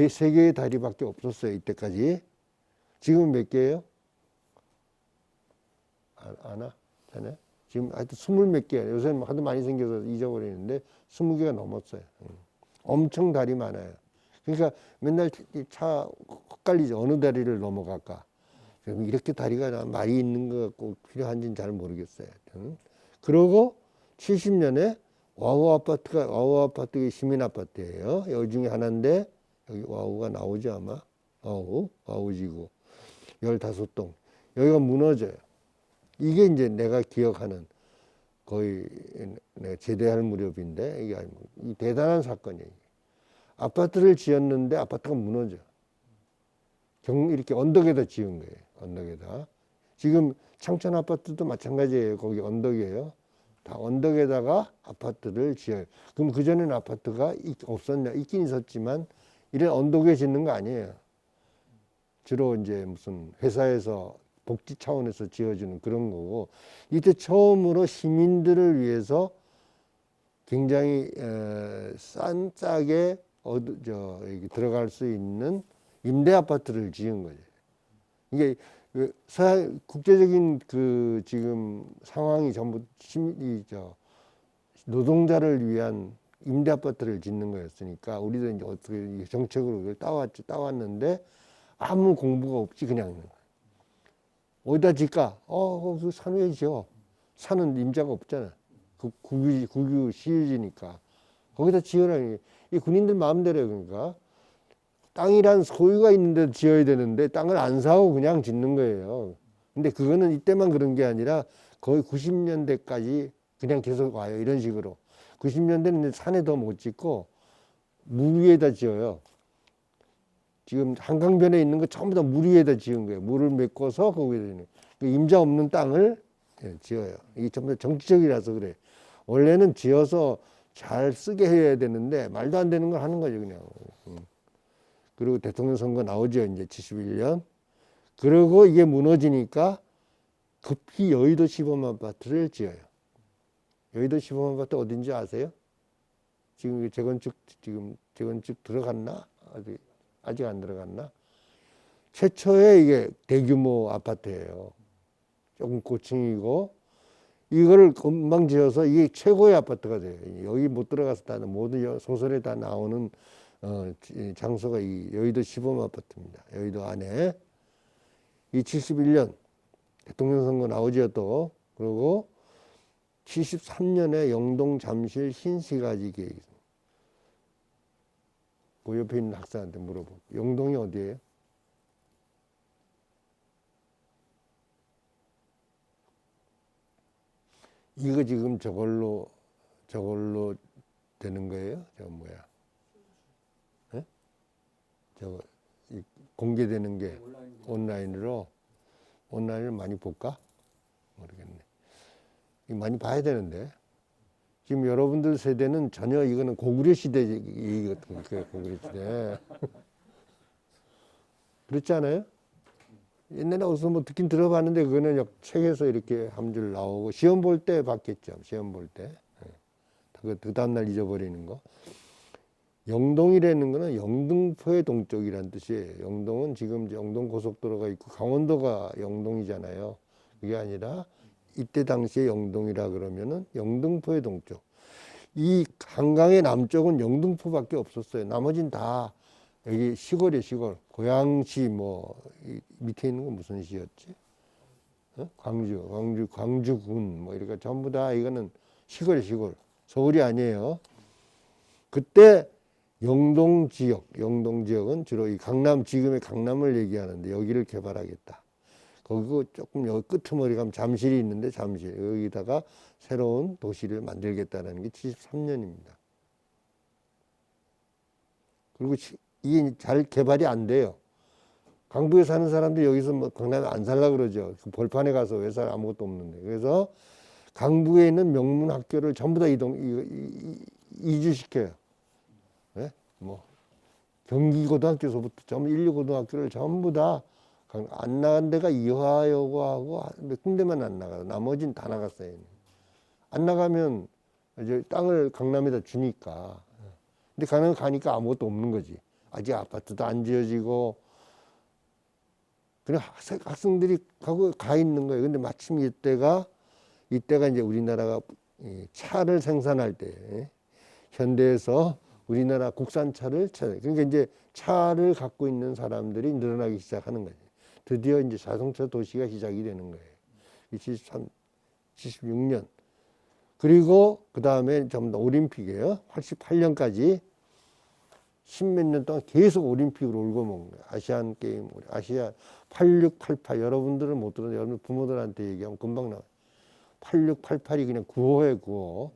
세 개의 다리밖에 없었어요. 이때까지. 지금 몇 개예요? 아나? 자네? 지금 하여튼 20몇 개. 요새는 하도 많이 생겨서 잊어버리는데 20개가 넘었어요. 엄청 다리 많아요. 그러니까 맨날 차 헷갈리죠. 어느 다리를 넘어갈까. 이렇게 다리가 말이 있는 것 같고 필요한지는 잘 모르겠어요. 그러고 70년에 와우 아파트가 시민 아파트예요. 여기 중에 하나인데 여기 와우가 나오죠 아마. 와우지구 15동. 여기가 무너져요. 이게 이제 내가 기억하는 거의 내가 제대할 무렵인데 이게 이 대단한 사건이에요. 아파트를 지었는데 아파트가 무너져. 이렇게 언덕에다 지은 거예요. 언덕에다. 지금 창천 아파트도 마찬가지예요. 거기 언덕이에요. 다 언덕에다가 아파트를 지어요. 그럼 그전에는 아파트가 없었냐? 있긴 있었지만 이런 언덕에 짓는 거 아니에요. 주로 이제 무슨 회사에서 복지 차원에서 지어주는 그런 거고, 이때 처음으로 시민들을 위해서 굉장히 싼 싸게 들어갈 수 있는 임대 아파트를 지은 거죠. 이게 국제적인 지금 상황이 전부 노동자를 위한 임대 아파트를 짓는 거였으니까 우리도 이제 어떻게 정책으로 이걸 따왔는데 아무 공부가 없이 그냥 어디다 짓까? 그 산 위에 지어. 산은 임자가 없잖아. 국유 시유지니까 거기다 지어라. 이 군인들 마음대로요. 그러니까 땅이란 소유가 있는데 지어야 되는데 땅을 안 사고 그냥 짓는 거예요. 근데 그거는 이때만 그런 게 아니라 거의 90년대까지 그냥 계속 와요. 이런 식으로. 90년대는 산에 더 못 짓고 물 위에다 지어요. 지금 한강변에 있는 거 전부 다 물 위에다 지은 거예요. 물을 메꿔서 거기에 있는 임자 없는 땅을 지어요. 이게 전부 다 정치적이라서 그래. 원래는 지어서 잘 쓰게 해야 되는데 말도 안 되는 걸 하는 거죠, 그냥. 그리고 대통령 선거 나오죠, 이제 71년. 그리고 이게 무너지니까 급히 여의도 시범 아파트를 지어요. 여의도 시범 아파트 어딘지 아세요? 지금 재건축 들어갔나? 아직 안 들어갔나? 최초의 이게 대규모 아파트예요. 조금 고층이고 이거를 금방 지어서 이게 최고의 아파트가 돼요. 여기 못 들어가서 다 모든 소설에 다 나오는 장소가 이 여의도 시범 아파트입니다. 여의도 안에 이 71년 대통령 선거 나오죠 또. 그리고 73년에 영동 잠실 신시가지 계획. 그 옆에 있는 학생한테 물어보고 영동이 어디예요? 이거 지금 저걸로 되는 거예요? 저거 뭐야? 네? 저거 공개되는 게 온라인으로 많이 볼까? 모르겠네. 이거 많이 봐야 되는데. 지금 여러분들 세대는 전혀 이거는 고구려 시대 얘기 같은 거예요. 고구려 시대. 그렇지 않아요? 옛날에 어디서 뭐 듣긴 들어봤는데 그거는 책에서 이렇게 한 줄 나오고 시험 볼 때 봤겠죠. 시험 볼 때. 그 다음날 잊어버리는 거. 영동이라는 거는 영등포의 동쪽이라는 뜻이에요. 영동은 지금 이제 영동 고속도로가 있고 강원도가 영동이잖아요. 그게 아니라 이때 당시에 영동이라 그러면은 영등포의 동쪽. 이 한강의 남쪽은 영등포밖에 없었어요. 나머진 다 여기 시골이에요, 시골. 고양시 뭐 밑에 있는 건 무슨 시였지? 어? 광주군 뭐 이렇게 전부 다 이거는 시골이에요, 시골. 서울이 아니에요. 그때 영동 지역은 주로 이 강남, 지금의 강남을 얘기하는데 여기를 개발하겠다. 거기고 조금 여기 끄트머리 가면 잠실이 있는데 잠실 여기다가 새로운 도시를 만들겠다는 게 73년입니다. 그리고 이게 잘 개발이 안 돼요. 강북에 사는 사람들이 여기서 뭐 강남에 안 살라 그러죠. 그 벌판에 가서 왜 살 아무것도 없는데. 그래서 강북에 있는 명문 학교를 전부 다 이주시켜요. 네? 뭐 경기고등학교서부터 전부 인류고등학교를 전부 다 안 나간 데가 이화여고하고 몇 군데만 안 나가요. 나머지는 다 나갔어요. 안 나가면 이제 땅을 강남에다 주니까. 근데 강남 가니까 아무것도 없는 거지. 아직 아파트도 안 지어지고. 그냥 학생들이 가 있는 거예요. 근데 마침 이때가 이제 우리나라가 차를 생산할 때 현대에서 우리나라 국산차를 그러니까 이제 차를 갖고 있는 사람들이 늘어나기 시작하는 거예요. 드디어 이제 자동차 도시가 시작이 되는 거예요. 76년. 그리고 그 다음에 전부 다 올림픽이에요. 88년까지 십몇 년 동안 계속 올림픽으로 울고 먹는 거예요. 아시안 게임, 아시아 86, 88. 여러분들은 못 들었는데 여러분 부모들한테 얘기하면 금방 나와요. 86, 88이 그냥 9호에 9호.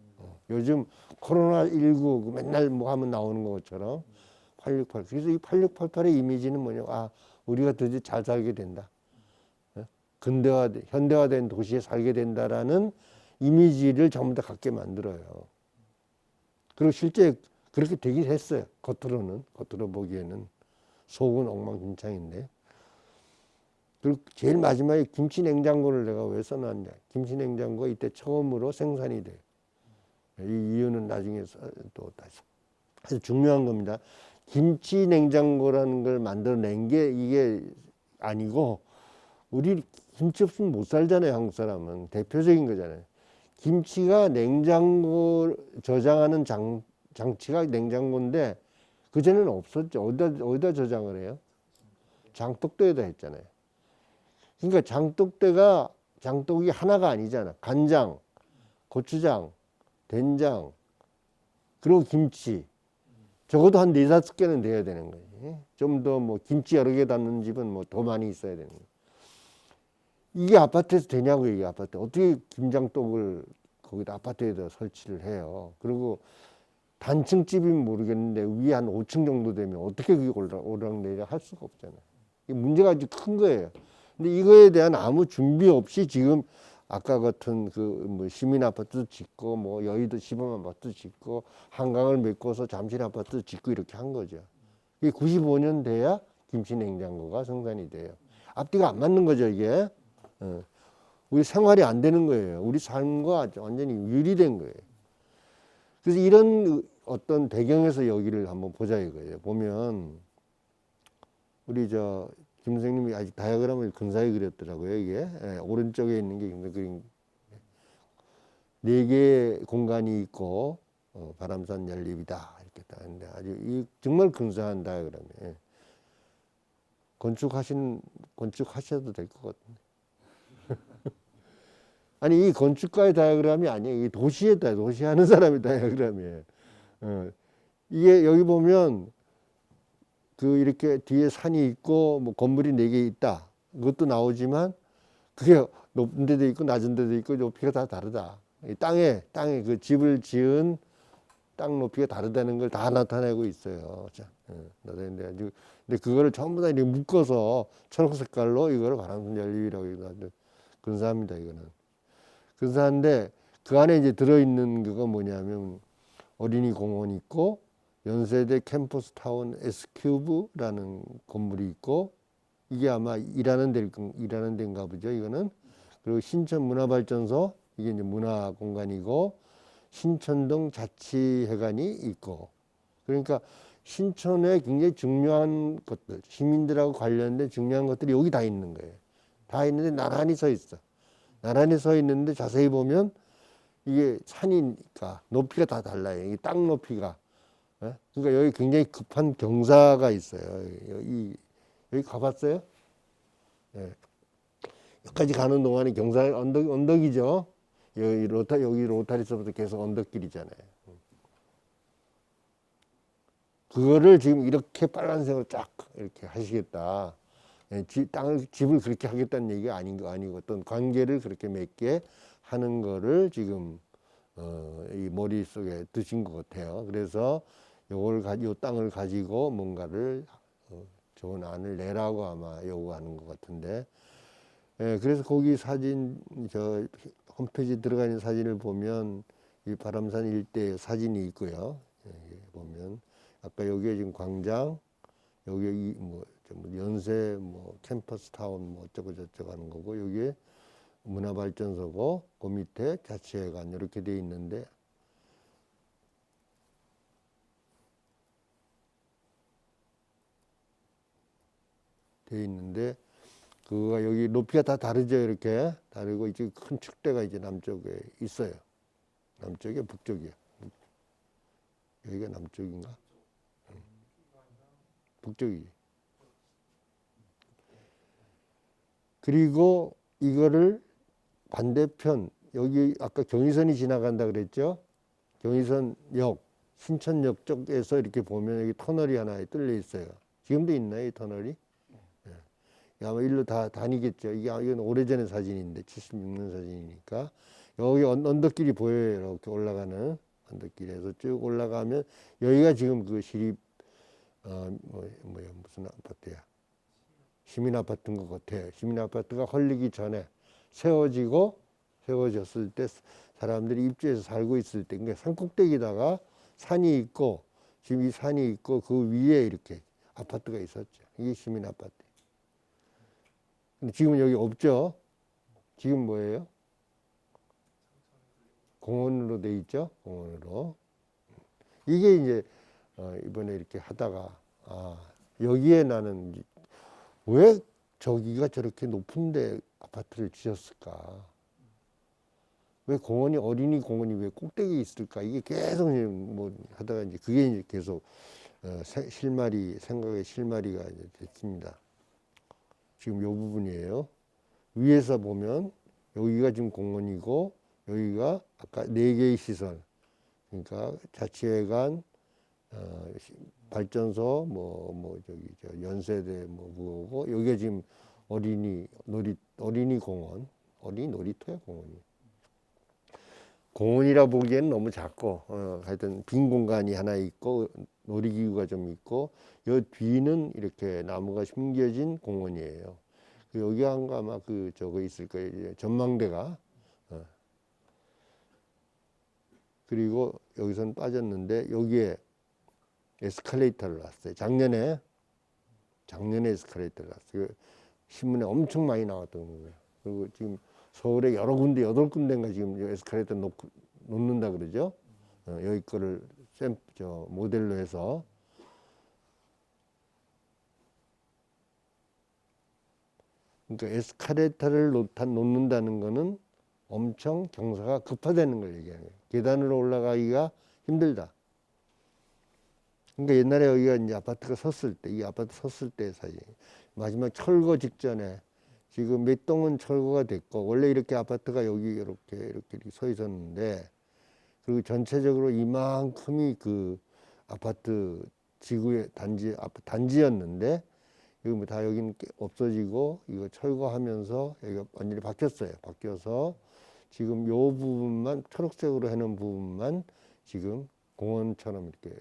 요즘 코로나19 맨날 뭐 하면 나오는 것처럼 86, 88. 그래서 이 86, 88의 이미지는 뭐냐. 아, 우리가 드디어 잘 살게 된다. 현대화된 도시에 살게 된다라는 이미지를 전부 다 갖게 만들어요. 그리고 실제 그렇게 되긴 했어요. 겉으로 보기에는. 속은 엉망진창인데. 그리고 제일 마지막에 김치냉장고를 내가 왜 써놨냐. 김치냉장고가 이때 처음으로 생산이 돼요. 이 이유는 나중에 또 다시 아주 중요한 겁니다. 김치냉장고라는 걸 만들어낸 게 이게 아니고 우리 김치 없으면 못 살잖아요. 한국 사람은. 대표적인 거잖아요. 김치가 냉장고 저장하는 장치가 냉장고인데 그전에는 없었죠. 어디다 저장을 해요? 장독대에다 했잖아요. 그러니까 장독이 하나가 아니잖아. 간장, 고추장, 된장, 그리고 김치. 적어도 한 4~5개는 돼야 되는 거예요. 좀 더 뭐 김치 여러 개 담는 집은 뭐 더 많이 있어야 되는 거예요. 이게 아파트에서 되냐고. 이게 아파트. 어떻게 김장독을 거기다 아파트에다 설치를 해요. 그리고 단층집이면 모르겠는데 위에 한 5층 정도 되면 어떻게 그게 오르락내리락 할 수가 없잖아요. 이 문제가 아주 큰 거예요. 근데 이거에 대한 아무 준비 없이 지금 아까 같은 그 뭐 시민 아파트도 짓고 뭐 여의도 시범 아파트도 짓고 한강을 메꿔서 잠실 아파트도 짓고 이렇게 한 거죠. 이게 95년 돼야 김치 냉장고가 생산이 돼요. 앞뒤가 안 맞는 거죠, 이게. 우리 생활이 안 되는 거예요. 우리 삶과 완전히 유리된 거예요. 그래서 이런 어떤 배경에서 여기를 한번 보자 이거예요. 보면 우리 김 선생님이 아직 다이어그램을 근사히 그렸더라고요. 이게 오른쪽에 있는 게 그림 4개의 공간이 있고 바람산 연립이다 이렇게 딱 했는데 아주 정말 근사한 다이어그램이에요. 건축하셔도 될 것 같은데. 아니 이 건축가의 다이어그램이 아니에요. 이 도시하는 사람의 다이어그램이에요. 이게 여기 보면 그 이렇게 뒤에 산이 있고 뭐 건물이 4개 있다. 그것도 나오지만 그게 높은 데도 있고 낮은 데도 있고 높이가 다 다르다. 이 땅에 그 집을 지은 땅 높이가 다르다는 걸 다 나타내고 있어요. 자, 나타내는데 근데 그거를 전부 다 이렇게 묶어서 초록 색깔로 이거를 바람선 연립이라고 해서 근사합니다. 이거는. 근사한데 그 안에 이제 들어있는 그거 뭐냐면 어린이 공원이 있고 연세대 캠퍼스 타운 S큐브라는 건물이 있고 이게 아마 일하는 데인가 보죠. 이거는. 그리고 신천 문화발전소 이게 이제 문화 공간이고 신천동 자치회관이 있고 그러니까 신촌에 굉장히 중요한 것들, 시민들하고 관련된 중요한 것들이 여기 다 있는 거예요. 다 있는데 나란히 서 있어. 나란히 서 있는데 자세히 보면 이게 산이니까 높이가 다 달라요. 이 땅 높이가. 예? 그러니까 여기 굉장히 급한 경사가 있어요. 여기 가봤어요? 예. 여기까지 가는 동안에 경사 언덕이죠. 여기 로타리서부터 계속 언덕길이잖아요. 그거를 지금 이렇게 빨간색으로 쫙 이렇게 하시겠다. 예, 집을 그렇게 하겠다는 얘기가 아니고 어떤 관계를 그렇게 맺게 하는 거를 지금 이 머릿속에 드신 것 같아요. 그래서 요 땅을 가지고 뭔가를 좋은 안을 내라고 아마 요구하는 것 같은데, 예, 그래서 거기 사진 저 홈페이지 들어가 있는 사진을 보면 이 바람산 일대 사진이 있고요. 예, 보면 아까 여기에 지금 광장, 여기 뭐 연세 뭐 캠퍼스 타운 뭐 어쩌고 저쩌고 하는 거고, 여기에 문화발전소고, 그 밑에 자치회관 이렇게 돼 있는데, 그거가 여기 높이가 다 다르죠. 이렇게 다르고, 이제 큰 축대가 이제 남쪽에 있어요. 남쪽에 북쪽이요. 여기가 남쪽인가? 북쪽이. 그리고 이거를 반대편, 여기 아까 경의선이 지나간다 그랬죠? 경의선역, 신천역 쪽에서 이렇게 보면 여기 터널이 하나 뚫려 있어요. 지금도 있나요, 이 터널이? 예. 아마 일로 다 다니겠죠. 이건 오래전의 사진인데, 76년 사진이니까. 여기 언덕길이 보여요. 이렇게 올라가는 언덕길에서 쭉 올라가면, 여기가 지금 그 시립, 무슨 아파트야? 시민 아파트인 것 같아요. 시민 아파트가 헐리기 전에 세워졌을 때, 사람들이 입주해서 살고 있을 때, 그러니까 산꼭대기다가 산이 있고, 지금 이 산이 있고 그 위에 이렇게 아파트가 있었죠. 이게 시민 아파트. 근데 지금은 여기 없죠. 지금 뭐예요? 공원으로 돼 있죠. 공원으로. 이게 이제 이번에 이렇게 하다가, 여기에 나는 왜 저기가 저렇게 높은데 아파트를 지었을까? 왜 어린이 공원이 왜 꼭대기에 있을까? 이게 계속 뭐 하다가 이제 그게 이제 계속 생각의 실마리가 이제 됐습니다. 지금 요 부분이에요. 위에서 보면 여기가 지금 공원이고, 여기가 아까 4개의 시설, 그러니까 자치회관, 발전소, 연세대 그거고, 여기가 지금 어린이 공원, 어린이 놀이터야, 공원이. 공원이라 보기에는 너무 작고, 하여튼 빈 공간이 하나 있고, 놀이기구가 좀 있고, 요 뒤는 이렇게 나무가 심겨진 공원이에요. 여기 아마 저거 있을 거예요. 전망대가. 그리고 여기선 빠졌는데, 여기에 에스컬레이터를 놨어요. 작년에 에스컬레이터를 놨어요. 신문에 엄청 많이 나왔던 거예요. 그리고 지금 서울에 여러 군데, 8군데인가 지금 에스컬레이터 놓는다 그러죠. 여기 거를 모델로 해서. 그러니까 에스컬레이터를 놓는다는 거는 엄청 경사가 급하다는 걸 얘기하는 거예요. 계단으로 올라가기가 힘들다. 그러니까 옛날에 여기가 이제 아파트가 섰을 때, 이 아파트 섰을 때 사진. 마지막 철거 직전에 지금 몇 동은 철거가 됐고, 원래 이렇게 아파트가 여기 이렇게 서 있었는데, 그리고 전체적으로 이만큼이 그 아파트 지구의 단지였는데, 이거 다 여기는 없어지고, 이거 철거하면서 여기가 완전히 바뀌었어요. 바뀌어서 지금 요 부분만, 초록색으로 해놓은 부분만 지금 공원처럼 이렇게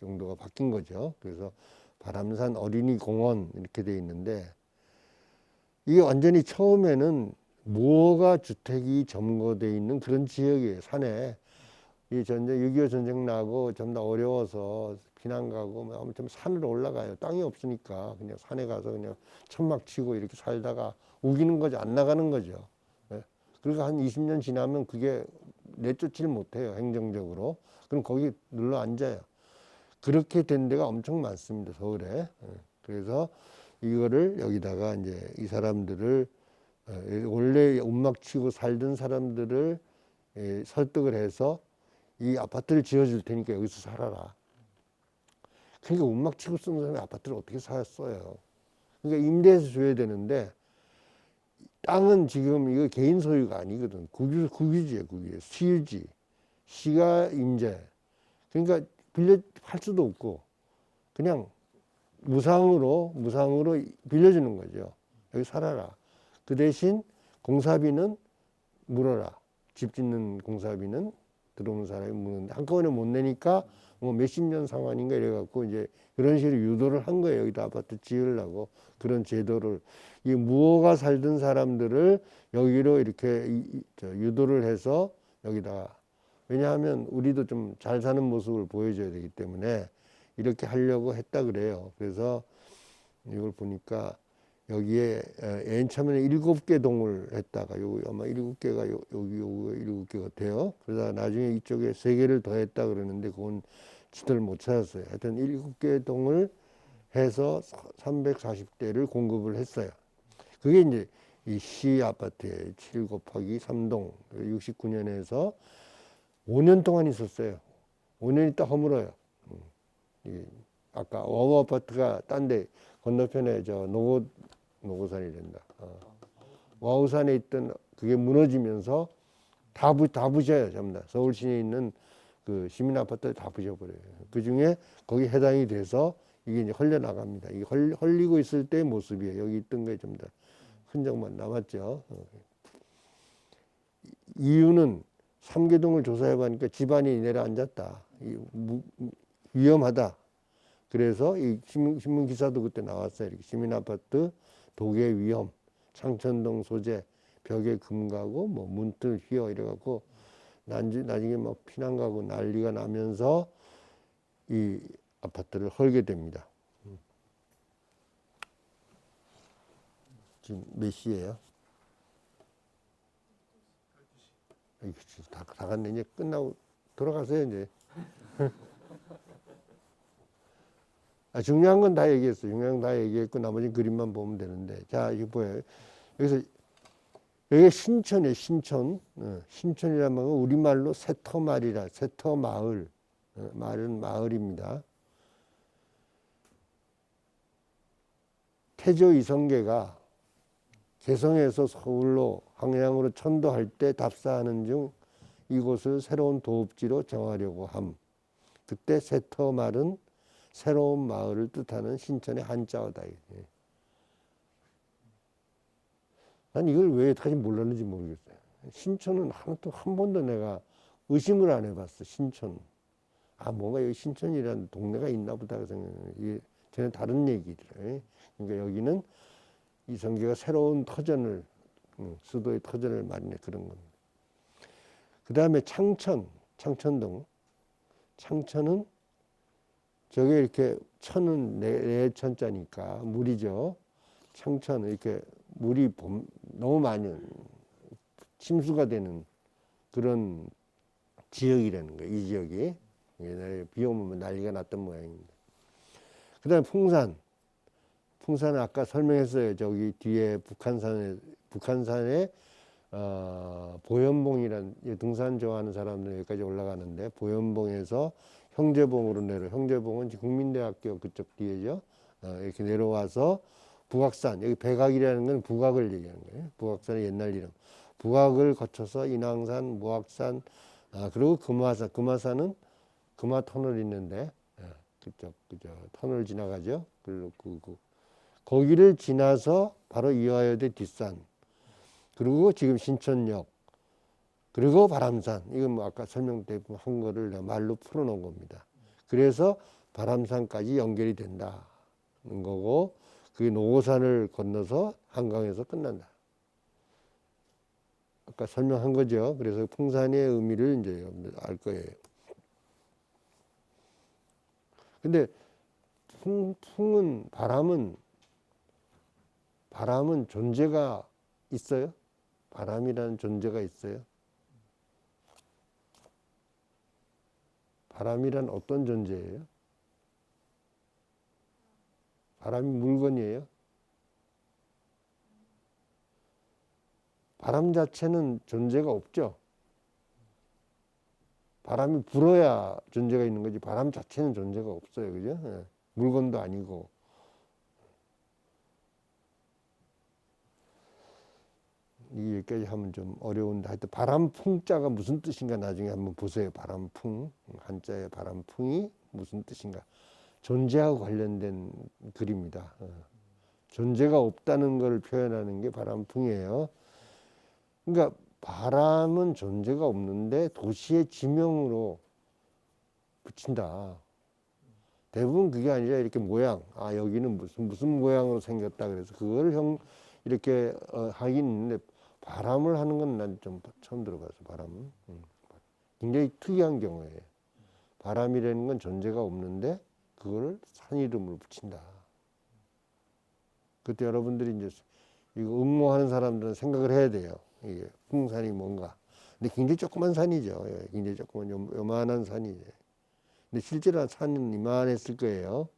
용도가 바뀐 거죠. 그래서 바람산 어린이 공원 이렇게 돼 있는데, 이게 완전히 처음에는 무허가 주택이 점거돼 있는 그런 지역이에요. 산에. 이 6.25 전쟁 나고 좀 더 어려워서 피난 가고 아무튼 산으로 올라가요. 땅이 없으니까 그냥 산에 가서 그냥 천막 치고 이렇게 살다가 우기는 거죠. 안 나가는 거죠. 예. 그리고 한 20년 지나면 그게 내쫓지를 못해요. 행정적으로. 그럼 거기 눌러 앉아요. 그렇게 된 데가 엄청 많습니다. 서울에. 그래서 이거를 여기다가 이제 이 사람들을 원래 움막 치고 살던 사람들을 설득을 해서 이 아파트를 지어줄 테니까 여기서 살아라. 그러니까 움막 치고 쓰는 사람이 아파트를 어떻게 샀어요. 그러니까 임대해서 줘야 되는데 땅은 지금 이거 개인 소유가 아니거든. 국유지예요, 국유. 시유지. 시가 임대. 그러니까 빌려 팔 수도 없고 그냥 무상으로 빌려주는 거죠. 여기 살아라. 그 대신 공사비는 물어라. 집 짓는 공사비는 들어오는 사람이 무는데 한꺼번에 못 내니까 뭐 몇십 년 상환인가 이래갖고 이제 그런 식으로 유도를 한 거예요. 여기다 아파트 지으려고 그런 제도를 이 무허가 살던 사람들을 여기로 이렇게 유도를 해서 여기다가 왜냐하면 우리도 좀 잘 사는 모습을 보여줘야 되기 때문에 이렇게 하려고 했다 그래요. 그래서 이걸 보니까 여기에 맨 처음에는 7개 동을 했다가 여기 아마 7개가 여기 7개 같아요. 그러다 나중에 이쪽에 3개를 더 했다 그러는데 그건 지도를 못 찾았어요. 하여튼 7개 동을 해서 340대를 공급을 했어요. 그게 이제 이 시 아파트에 7 곱하기 3동 69년에서 5년 동안 있었어요. 5년 있다 허물어요. 아까 와우 아파트가 딴 데 건너편에 저 노고산이 된다. 와우산에 있던 그게 무너지면서 다 부셔요. 전부 다. 서울 시내에 있는 그 시민 아파트 다 부셔버려요. 그 중에 거기 해당이 돼서 이게 이제 흘려나갑니다. 이게 흘리고 있을 때의 모습이에요. 여기 있던 게 좀 더 흔적만 남았죠. 이유는 삼계동을 조사해 보니까 집안이 내려앉았다. 위험하다. 그래서 이 신문 기사도 그때 나왔어요. 이렇게 시민 아파트 독의 위험, 창천동 소재, 벽에 금 가고 뭐 문틀 휘어 이래갖고 나중에 막 피난 가고 난리가 나면서 이 아파트를 헐게 됩니다. 지금 몇 시예요? 다 갔네. 이제 끝나고 돌아가세요 이제. 중요한 건 다 얘기했어요. 중요한 건 다 얘기했고 나머지 그림만 보면 되는데 자 이거 보여요. 여기서 여기가 신천이에요. 신천. 신천이라는 건 우리말로 세터마을이라 세터마을. 말은 마을입니다. 태조 이성계가 개성에서 서울로 항량으로 천도할 때 답사하는 중 이곳을 새로운 도읍지로 정하려고 함. 그때 세터마을은 새로운 마을을 뜻하는 신천의 한자어다. 난 이걸 왜 다시 몰랐는지 모르겠어요. 신천은 한 번도 내가 의심을 안 해봤어. 신천. 뭔가 여기 신천이라는 동네가 있나 보다 생각해요. 이게 전혀 다른 얘기더라고요. 그러니까 여기는 이성계가 새로운 터전을 수도의 터전을 마련해 그런 겁니다. 그 다음에 창천동. 창천은 저게 이렇게 천은 내천자니까 물이죠. 창천은 이렇게 물이 너무 많이 침수가 되는 그런 지역이라는 거예요. 이 지역이 옛날에 비 오면 난리가 났던 모양입니다. 그 다음에 풍산은 아까 설명했어요. 저기 뒤에 북한산에 보현봉이란 등산 좋아하는 사람들 여기까지 올라가는데 보현봉에서 형제봉으로 형제봉은 국민대학교 그쪽 뒤에죠. 이렇게 내려와서 북악산, 여기 백악이라는 건 북악을 얘기하는 거예요. 북악산의 옛날 이름. 북악을 거쳐서 인왕산, 무악산, 그리고 금화산은 금화 터널이 있는데 그쪽 터널 지나가죠. 거기를 지나서 바로 이화여대 뒷산, 그리고 지금 신천역, 그리고 바람산. 이건 뭐 아까 설명한 거를 말로 풀어놓은 겁니다. 그래서 바람산까지 연결이 된다는 거고, 그게 노고산을 건너서 한강에서 끝난다. 아까 설명한 거죠. 그래서 풍산의 의미를 이제 알 거예요. 근데 바람은 존재가 있어요? 바람이라는 존재가 있어요? 바람이란 어떤 존재예요? 바람이 물건이에요. 바람 자체는 존재가 없죠. 바람이 불어야 존재가 있는 거지 바람 자체는 존재가 없어요. 그죠? 예. 물건도 아니고. 여기까지 하면 좀 어려운데 하여튼 바람풍자가 무슨 뜻인가 나중에 한번 보세요. 바람풍 한자의 바람풍이 무슨 뜻인가 존재하고 관련된 글입니다. 존재가 없다는 걸 표현하는 게 바람풍이에요. 그러니까 바람은 존재가 없는데 도시의 지명으로 붙인다. 대부분 그게 아니라 이렇게 모양, 아 여기는 무슨 모양으로 생겼다 그래서 그걸 이렇게 하긴 있는데 바람을 하는 건 난 좀 처음 들어봤어. 바람은 굉장히 특이한 경우예요. 바람이라는 건 존재가 없는데 그걸 산 이름으로 붙인다. 그때 여러분들이 이제 이거 응모하는 사람들은 생각을 해야 돼요. 이게 풍산이 뭔가. 근데 굉장히 조그만 산이죠. 예, 굉장히 조그만 요만한 산이죠. 근데 실제로 산은 이만했을 거예요.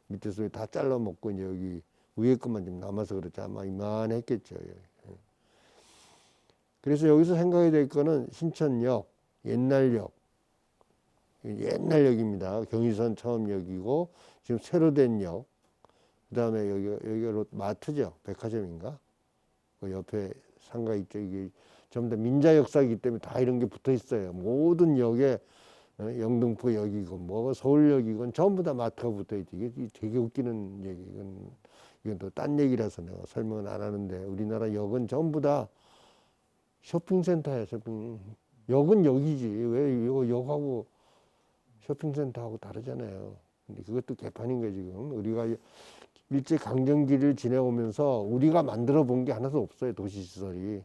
밑에서 다 잘라 먹고 이제 여기 위에 것만 좀 남아서 그렇지 아마 이만했겠죠. 예. 그래서 여기서 생각해야 될 거는 신천역, 옛날역, 옛날 역입니다. 경의선 처음 역이고 지금 새로 된 역. 그다음에 여기가 마트죠. 백화점인가? 그 옆에 상가 있죠. 이게 전부 다 민자 역사이기 때문에 다 이런 게 붙어 있어요. 모든 역에 영등포 역이고 뭐 서울역이건 전부 다 마트가 붙어 있지. 이게 되게 웃기는 얘기. 이건 또 딴 얘기라서 내가 설명은 안 하는데 우리나라 역은 전부 다 쇼핑센터야. 역은 역이지. 왜 이거 역하고 쇼핑센터하고 다르잖아요. 근데 그것도 개판인 거예요 지금. 우리가 일제강점기를 지내오면서 우리가 만들어 본 게 하나도 없어요. 도시시설이.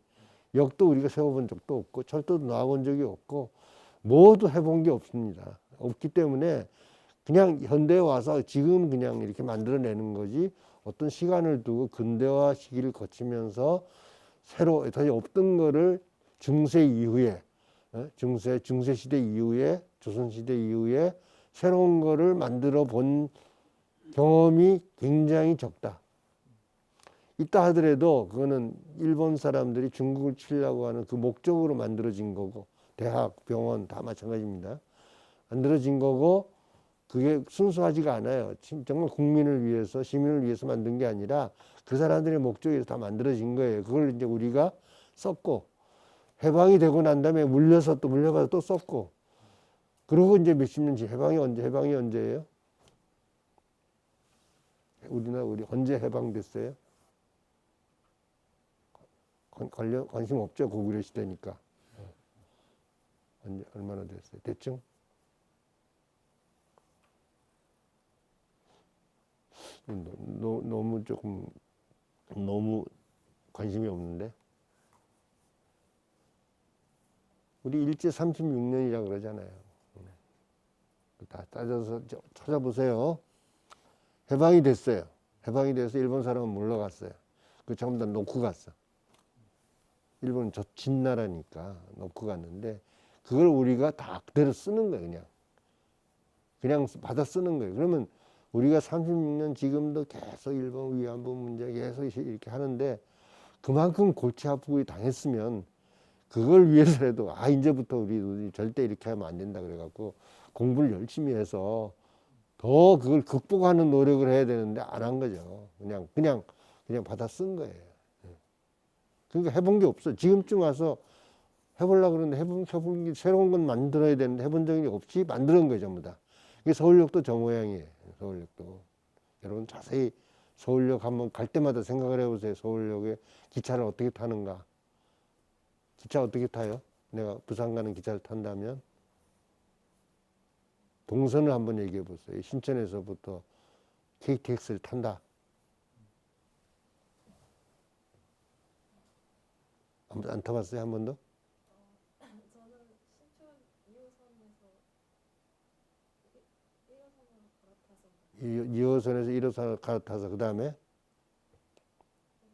역도 우리가 세워본 적도 없고 철도도 놔본 적이 없고 뭐도 해본 게 없습니다. 없기 때문에 그냥 현대에 와서 지금 그냥 이렇게 만들어내는 거지 어떤 시간을 두고 근대화 시기를 거치면서 새로 다시 없던 거를 중세 이후에 중세 시대 이후에 조선 시대 이후에 새로운 거를 만들어 본 경험이 굉장히 적다. 있다 하더라도 그거는 일본 사람들이 중국을 치려고 하는 그 목적으로 만들어진 거고 대학, 병원 다 마찬가지입니다. 만들어진 거고 그게 순수하지가 않아요. 정말 국민을 위해서 시민을 위해서 만든 게 아니라 그 사람들의 목적에서 다 만들어진 거예요. 그걸 이제 우리가 썼고 해방이 되고 난 다음에 물려서 또 물려받아 또 썼고 그러고 이제 몇십 년째 해방이 언제예요? 우리 언제 해방됐어요? 관심 없죠. 고구려 시대니까. 언제 얼마나 됐어요? 대충? 너무 관심이 없는데. 우리 일제 36년이라고 그러잖아요. 다 따져서 찾아보세요. 해방이 됐어요. 해방이 돼서 일본 사람은 물러갔어요. 그 전부 다 놓고 갔어. 일본은 진 나라니까 놓고 갔는데 그걸 우리가 다 그대로 쓰는 거예요. 그냥 받아 쓰는 거예요. 그러면 우리가 36년 지금도 계속 일본 위안부 문제 계속 이렇게 하는데 그만큼 골치 아프고 당했으면 그걸 위해서라도 이제부터 우리 절대 이렇게 하면 안 된다 그래갖고 공부를 열심히 해서 더 그걸 극복하는 노력을 해야 되는데 안 한 거죠. 그냥 받아 쓴 거예요. 그러니까 해본 게 없어. 지금쯤 와서 해보려고 그러는데 해본 게 새로운 건 만들어야 되는데 해본 적이 없이 만드는 거예요, 전부 다. 이게 서울역도 저 모양이에요. 서울역도. 여러분 자세히 서울역 한번 갈 때마다 생각을 해보세요. 서울역에 기차를 어떻게 타는가. 기차 어떻게 타요? 내가 부산 가는 기차를 탄다면 동선을 한번 얘기해 보세요. 신천에서부터 KTX를 탄다. 안 타봤어요? 한 번도?
저는 신촌 2호선에서 1호선으로 갈아타서
2호선에서 1호선을 갈아타서 그 다음에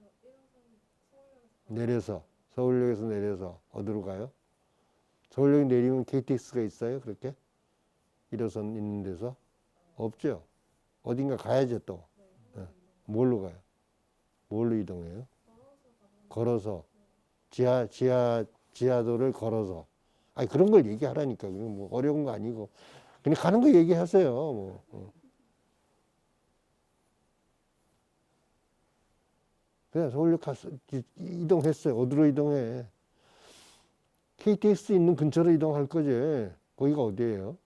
1호선
내려서 서울역에서 내려서 어디로 가요? 서울역에 내리면 KTX가 있어요? 그렇게? 1호선 있는 데서? 없죠. 어딘가 가야죠 또.
네,
네. 뭘로 가요? 뭘로 이동해요? 걸어서. 지하도를 걸어서. 아니, 그런 걸 얘기하라니까. 그냥 뭐 어려운 거 아니고. 그냥 가는 거 얘기하세요. 뭐. 그냥 서울역 갔어. 이동했어요. 어디로 이동해? KTX 있는 근처로 이동할 거지. 거기가 어디예요?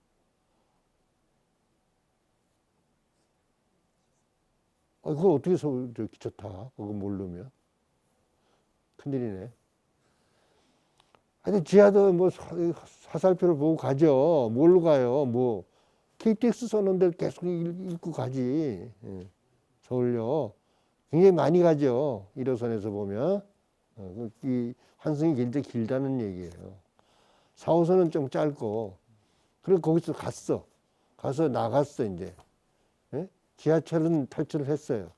아, 그거 어떻게 서울 기차 타? 그거 모르면. 큰일이네. 하여튼 지하도 뭐 화살표를 보고 가죠. 뭘로 가요? 뭐 KTX 서는 데를 계속 읽고 가지. 예. 서울요. 굉장히 많이 가죠. 1호선에서 보면. 이 환승이 굉장히 길다는 얘기예요. 4호선은 좀 짧고. 그리고 거기서 갔어. 가서 나갔어, 이제. 예? 지하철은 탈출을 했어요.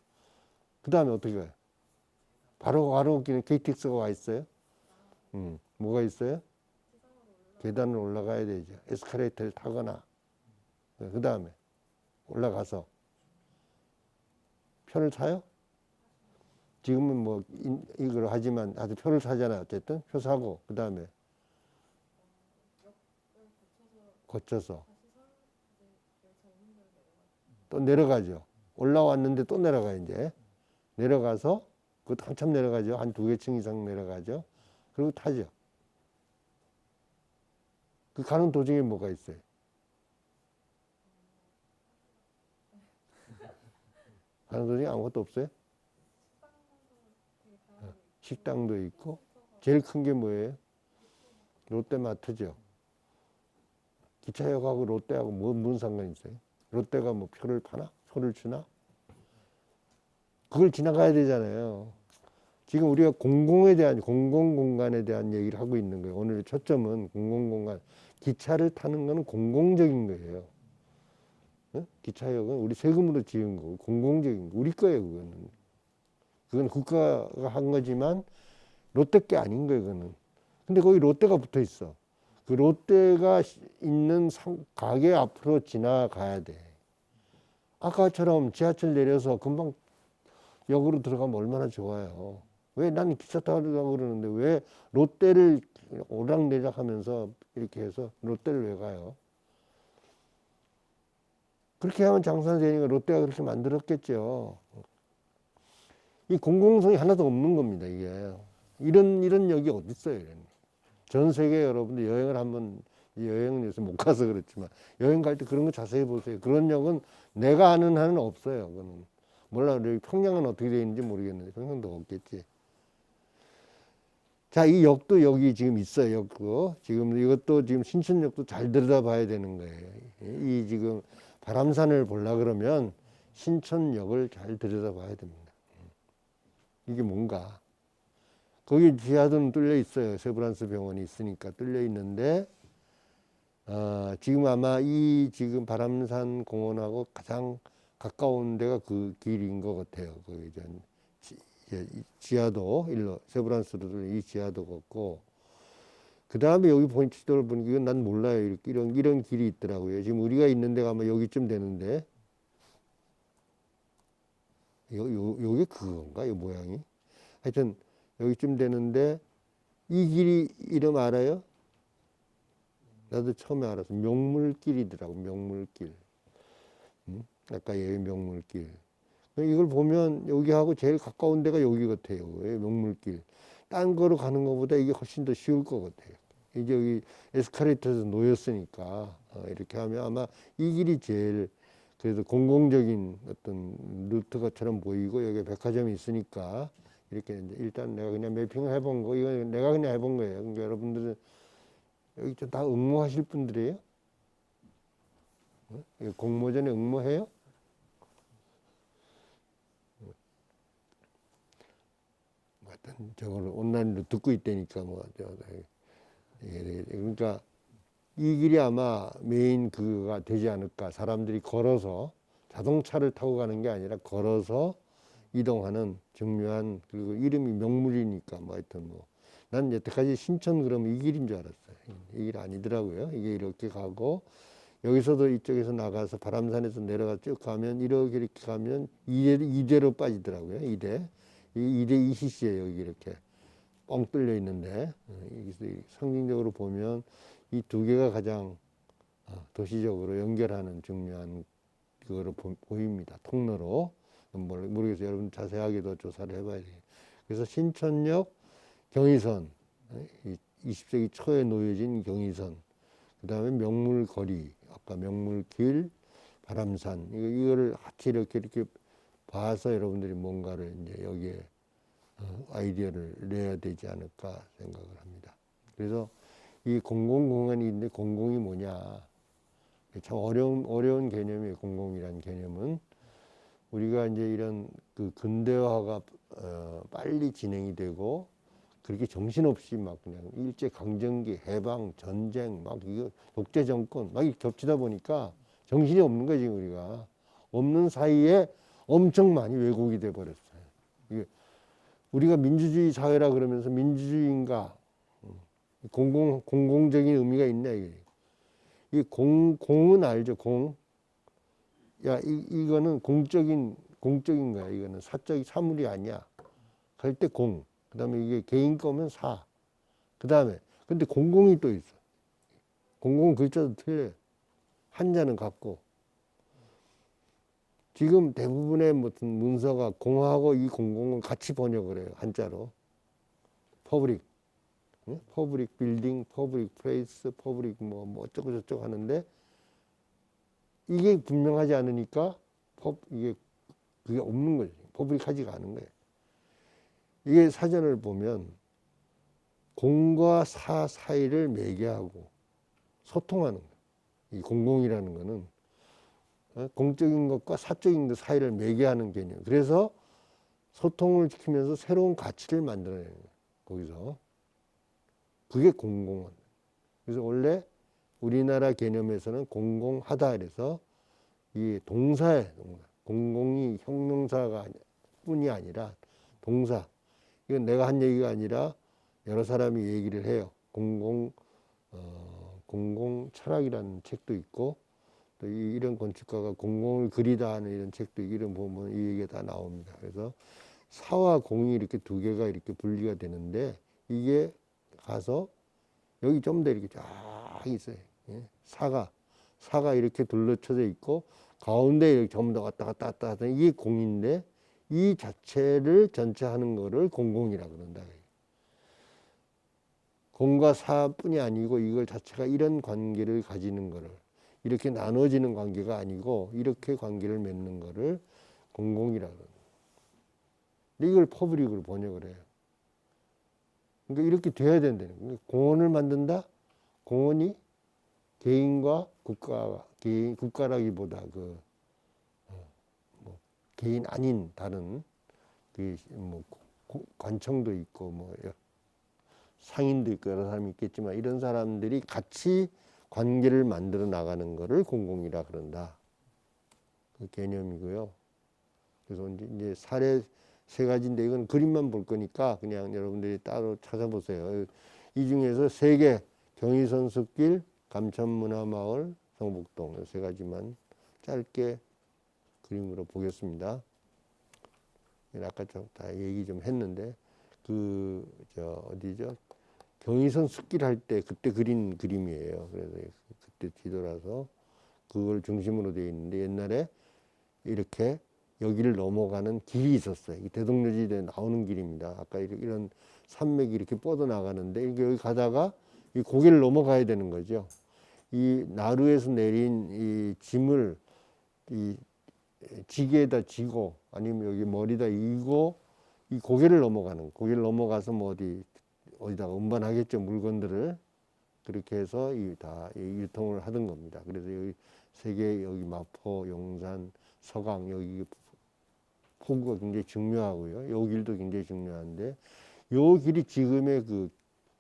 그 다음에 어떻게 가요? 바로 그냥 KTX가 와 있어요. 뭐가 있어요? 계단을 올라가야 되죠. 에스컬레이터를 타거나. 그 다음에 올라가서 표를 사요? 지금은 뭐 이걸 하지만 아주 표를 사잖아요. 어쨌든 표 사고 그 다음에 거쳐서 또 내려가죠. 올라왔는데 또 내려가 이제 내려가서 그것도 한참 내려가죠. 한 2개 층 이상 내려가죠. 그리고 타죠. 그 가는 도중에 뭐가 있어요? 가는 도중에 아무것도 없어요? 식당도 있고 제일 큰 게 뭐예요? 롯데마트죠. 기차역하고 롯데하고 무슨 상관이 있어요? 롯데가 뭐 표를 파나? 표를 주나? 그걸 지나가야 되잖아요. 지금 우리가 공공공간에 대한 얘기를 하고 있는 거예요. 오늘의 초점은 공공공간. 기차를 타는 거는 공공적인 거예요. 어? 기차역은 우리 세금으로 지은 거고 공공적인 거. 우리 거예요, 그거는. 그건 국가가 한 거지만 롯데 게 아닌 거예요, 그거는. 근데 거기 롯데가 붙어 있어. 그 롯데가 있는 가게 앞으로 지나가야 돼. 아까처럼 지하철 내려서 금방 역으로 들어가면 얼마나 좋아요. 왜 나는 기차 타려고 그러는데 왜 롯데를 오락내락 하면서 이렇게 해서 롯데를 왜 가요? 그렇게 하면 장사가 되니까 롯데가 그렇게 만들었겠죠. 이 공공성이 하나도 없는 겁니다, 이게. 이런 역이 어디 있어요, 전 세계 여러분들 여행을 한번, 여행은 요새 못 가서 그렇지만, 여행 갈 때 그런 거 자세히 보세요. 그런 역은 내가 아는 한은 없어요, 그거는. 몰라, 여기 평양은 어떻게 되어 있는지 모르겠는데, 평양도 없겠지. 자, 이 역도 여기 지금 있어요, 역도. 지금 이것도 지금 신천역도 잘 들여다봐야 되는 거예요. 이 지금 바람산을 보려 그러면 신천역을 잘 들여다봐야 됩니다. 이게 뭔가. 거기 지하도는 뚫려 있어요. 세브란스 병원이 있으니까 뚫려 있는데, 지금 아마 이 지금 바람산 공원하고 가장 가까운 데가 그 길인 것 같아요. 그 지하도 일로 세브란스로 뚫린 이 지하도 걷고, 그 다음에 여기 지도를 보니까 이건 난 몰라요. 이런 길이 있더라고요. 지금 우리가 있는 데가 아마 여기쯤 되는데, 요게 그건가? 이 모양이? 하여튼 여기쯤 되는데 이 길이 이름 알아요? 나도 처음에 알았어. 명물길이더라고. 명물길. 아까 여기 명물길. 이걸 보면 여기하고 제일 가까운 데가 여기 같아요. 명물길. 딴 거로 가는 것보다 이게 훨씬 더 쉬울 것 같아요. 이제 여기 에스컬레이터에서 놓였으니까 이렇게 하면 아마 이 길이 제일 그래도 공공적인 어떤 루트가처럼 보이고 여기 백화점이 있으니까 이렇게 이제 일단 내가 그냥 매핑을 해본 거, 이거 내가 그냥 해본 거예요. 그러니까 여러분들은 여기 다 응모하실 분들이에요? 공모전에 응모해요? 하여튼 저걸 온라인으로 듣고 있다니까 뭐 그러니까 이 길이 아마 메인 그가 되지 않을까. 사람들이 걸어서 자동차를 타고 가는 게 아니라 걸어서 이동하는 중요한, 그리고 이름이 명물이니까 뭐 하여튼 뭐 난 여태까지 신천 그러면 이 길인 줄 알았어요. 이 길 아니더라고요. 이게 이렇게 가고 여기서도 이쪽에서 나가서 바람산에서 내려가 쭉 가면 이렇게 가면 이대로 빠지더라고요. 이대. 이대 ECC에 여기 이렇게 뻥 뚫려 있는데 여기서 상징적으로 보면 이 두 개가 가장 도시적으로 연결하는 중요한 그거로 보입니다. 통로로. 모르겠어요. 여러분 자세하게 더 조사를 해봐야 돼요. 그래서 신촌역 경의선, 20세기 초에 놓여진 경의선, 그 다음에 명물거리, 아까 명물길, 바람산, 이거를 같이 이렇게 봐서 여러분들이 뭔가를 이제 여기에 아이디어를 내야 되지 않을까 생각을 합니다. 그래서 이 공공공간이 있는데 공공이 뭐냐. 참 어려운 개념이에요. 공공이라는 개념은. 우리가 이제 이런 그 근대화가 빨리 진행이 되고 그렇게 정신없이 막 그냥 일제 강점기, 해방, 전쟁, 막 이거 독재 정권 막 이렇게 겹치다 보니까 정신이 없는 거지 우리가. 없는 사이에 엄청 많이 왜곡이 돼 버렸어요. 이게 우리가 민주주의 사회라 그러면서 민주주의인가 공공적인 의미가 있냐 이게. 이 공은 알죠, 공. 야, 이거는 공적인 거야. 이거는 사적인 사물이 아니야. 그럴 때 공. 그 다음에 이게 개인 거면 사. 그 다음에, 근데 공공이 또 있어. 공공 글자도 틀려요. 한자는 같고. 지금 대부분의 무슨 문서가 공하고 이 공공은 같이 번역을 해요. 한자로. 퍼블릭. 퍼블릭 빌딩, 퍼블릭 플레이스, 퍼블릭 뭐 어쩌고 저쩌고 하는데 이게 분명하지 않으니까 그게 없는 거죠. 퍼블릭하지가 않은 거예요. 이게 사전을 보면 공과 사 사이를 매개하고 소통하는 거예요. 이 공공이라는 거는 공적인 것과 사적인 것 사이를 매개하는 개념. 그래서 소통을 지키면서 새로운 가치를 만들어내는 거예요. 거기서. 그게 공공은. 그래서 원래 우리나라 개념에서는 공공하다 그래서 이 동사에 공공이 형용사가 뿐이 아니라 동사. 이건 내가 한 얘기가 아니라 여러 사람이 얘기를 해요. 공공 철학이라는 책도 있고 또 이런 건축가가 공공을 그리다 하는 이런 책도 이름 보면 이 얘기가 다 나옵니다. 그래서 사와 공이 이렇게 두 개가 이렇게 분리가 되는데 이게 가서 여기 좀 더 이렇게 쫙 있어요. 예? 사가 이렇게 둘러쳐져 있고 가운데 이렇게 전부 다 왔다 갔다 하던 이게 공인데 이 자체를 전체 하는 거를 공공이라고 그런다. 공과 사뿐이 아니고 이걸 자체가 이런 관계를 가지는 거를 이렇게 나눠지는 관계가 아니고 이렇게 관계를 맺는 거를 공공이라고 그런다. 근데 이걸 퍼블릭으로 번역을 해요. 그러니까 이렇게 돼야 된다는 거예요. 공원을 만든다? 공원이 개인과 국가라기보다 개인 아닌 다른 관청도 있고 상인도 있고 여러 사람이 있겠지만 이런 사람들이 같이 관계를 만들어 나가는 것을 공공이라 그런다. 그 개념이고요. 그래서 이제 사례 세 가지인데 이건 그림만 볼 거니까 그냥 여러분들이 따로 찾아보세요. 이 중에서 세 개, 경의선 숲길, 감천문화마을, 성북동 세 가지만 짧게 그림으로 보겠습니다. 아까 좀 다 얘기 좀 했는데 어디죠? 경의선 숲길 할 때 그때 그린 그림이에요. 그래서 그때 뒤돌아서 그걸 중심으로 되어 있는데 옛날에 이렇게 여기를 넘어가는 길이 있었어요. 대동여지대에 나오는 길입니다. 아까 이런 산맥이 이렇게 뻗어 나가는데 여기 가다가 이 고개를 넘어가야 되는 거죠. 이 나루에서 내린 이 짐을 이 지게에다 지고 아니면 여기 머리다 이고 이 고개를 고개를 넘어가서 뭐 어디다가 운반하겠죠. 물건들을. 그렇게 해서 다 유통을 하던 겁니다. 그래서 여기 세계 여기 마포, 용산, 서강 여기 포구가 굉장히 중요하고요. 요 길도 굉장히 중요한데 요 길이 지금의 그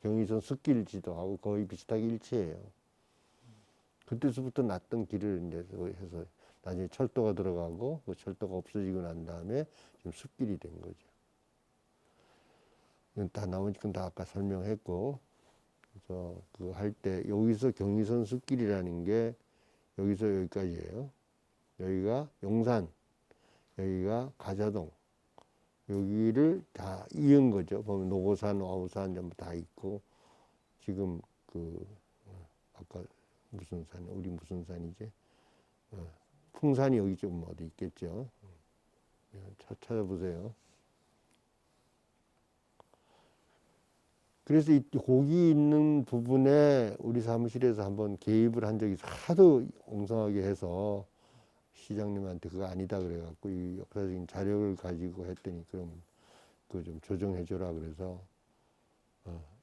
경의선 숲길지도 하고 거의 비슷하게 일치해요. 그때서부터 났던 길을 이제 해서 나중에 철도가 들어가고 그 철도가 없어지고 난 다음에 지금 숲길이 된 거죠. 이건 다 나머지 다 아까 설명했고 그래서 그 할 때 여기서 경의선 숲길이라는 게 여기서 여기까지예요. 여기가 용산, 여기가 가자동, 여기를 다 이은 거죠. 보면 노고산, 와우산 전부 다 있고, 지금 아까 무슨 산, 우리 무슨 산이지? 풍산이 여기 좀 어디 있겠죠. 찾아보세요. 그래서 이 고기 있는 부분에 우리 사무실에서 한번 개입을 한 적이 있어. 하도 엉성하게 해서 시장님한테 그거 아니다 그래갖고 이 역사적인 자료를 가지고 했더니 그럼 그거 좀 조정해줘라 그래서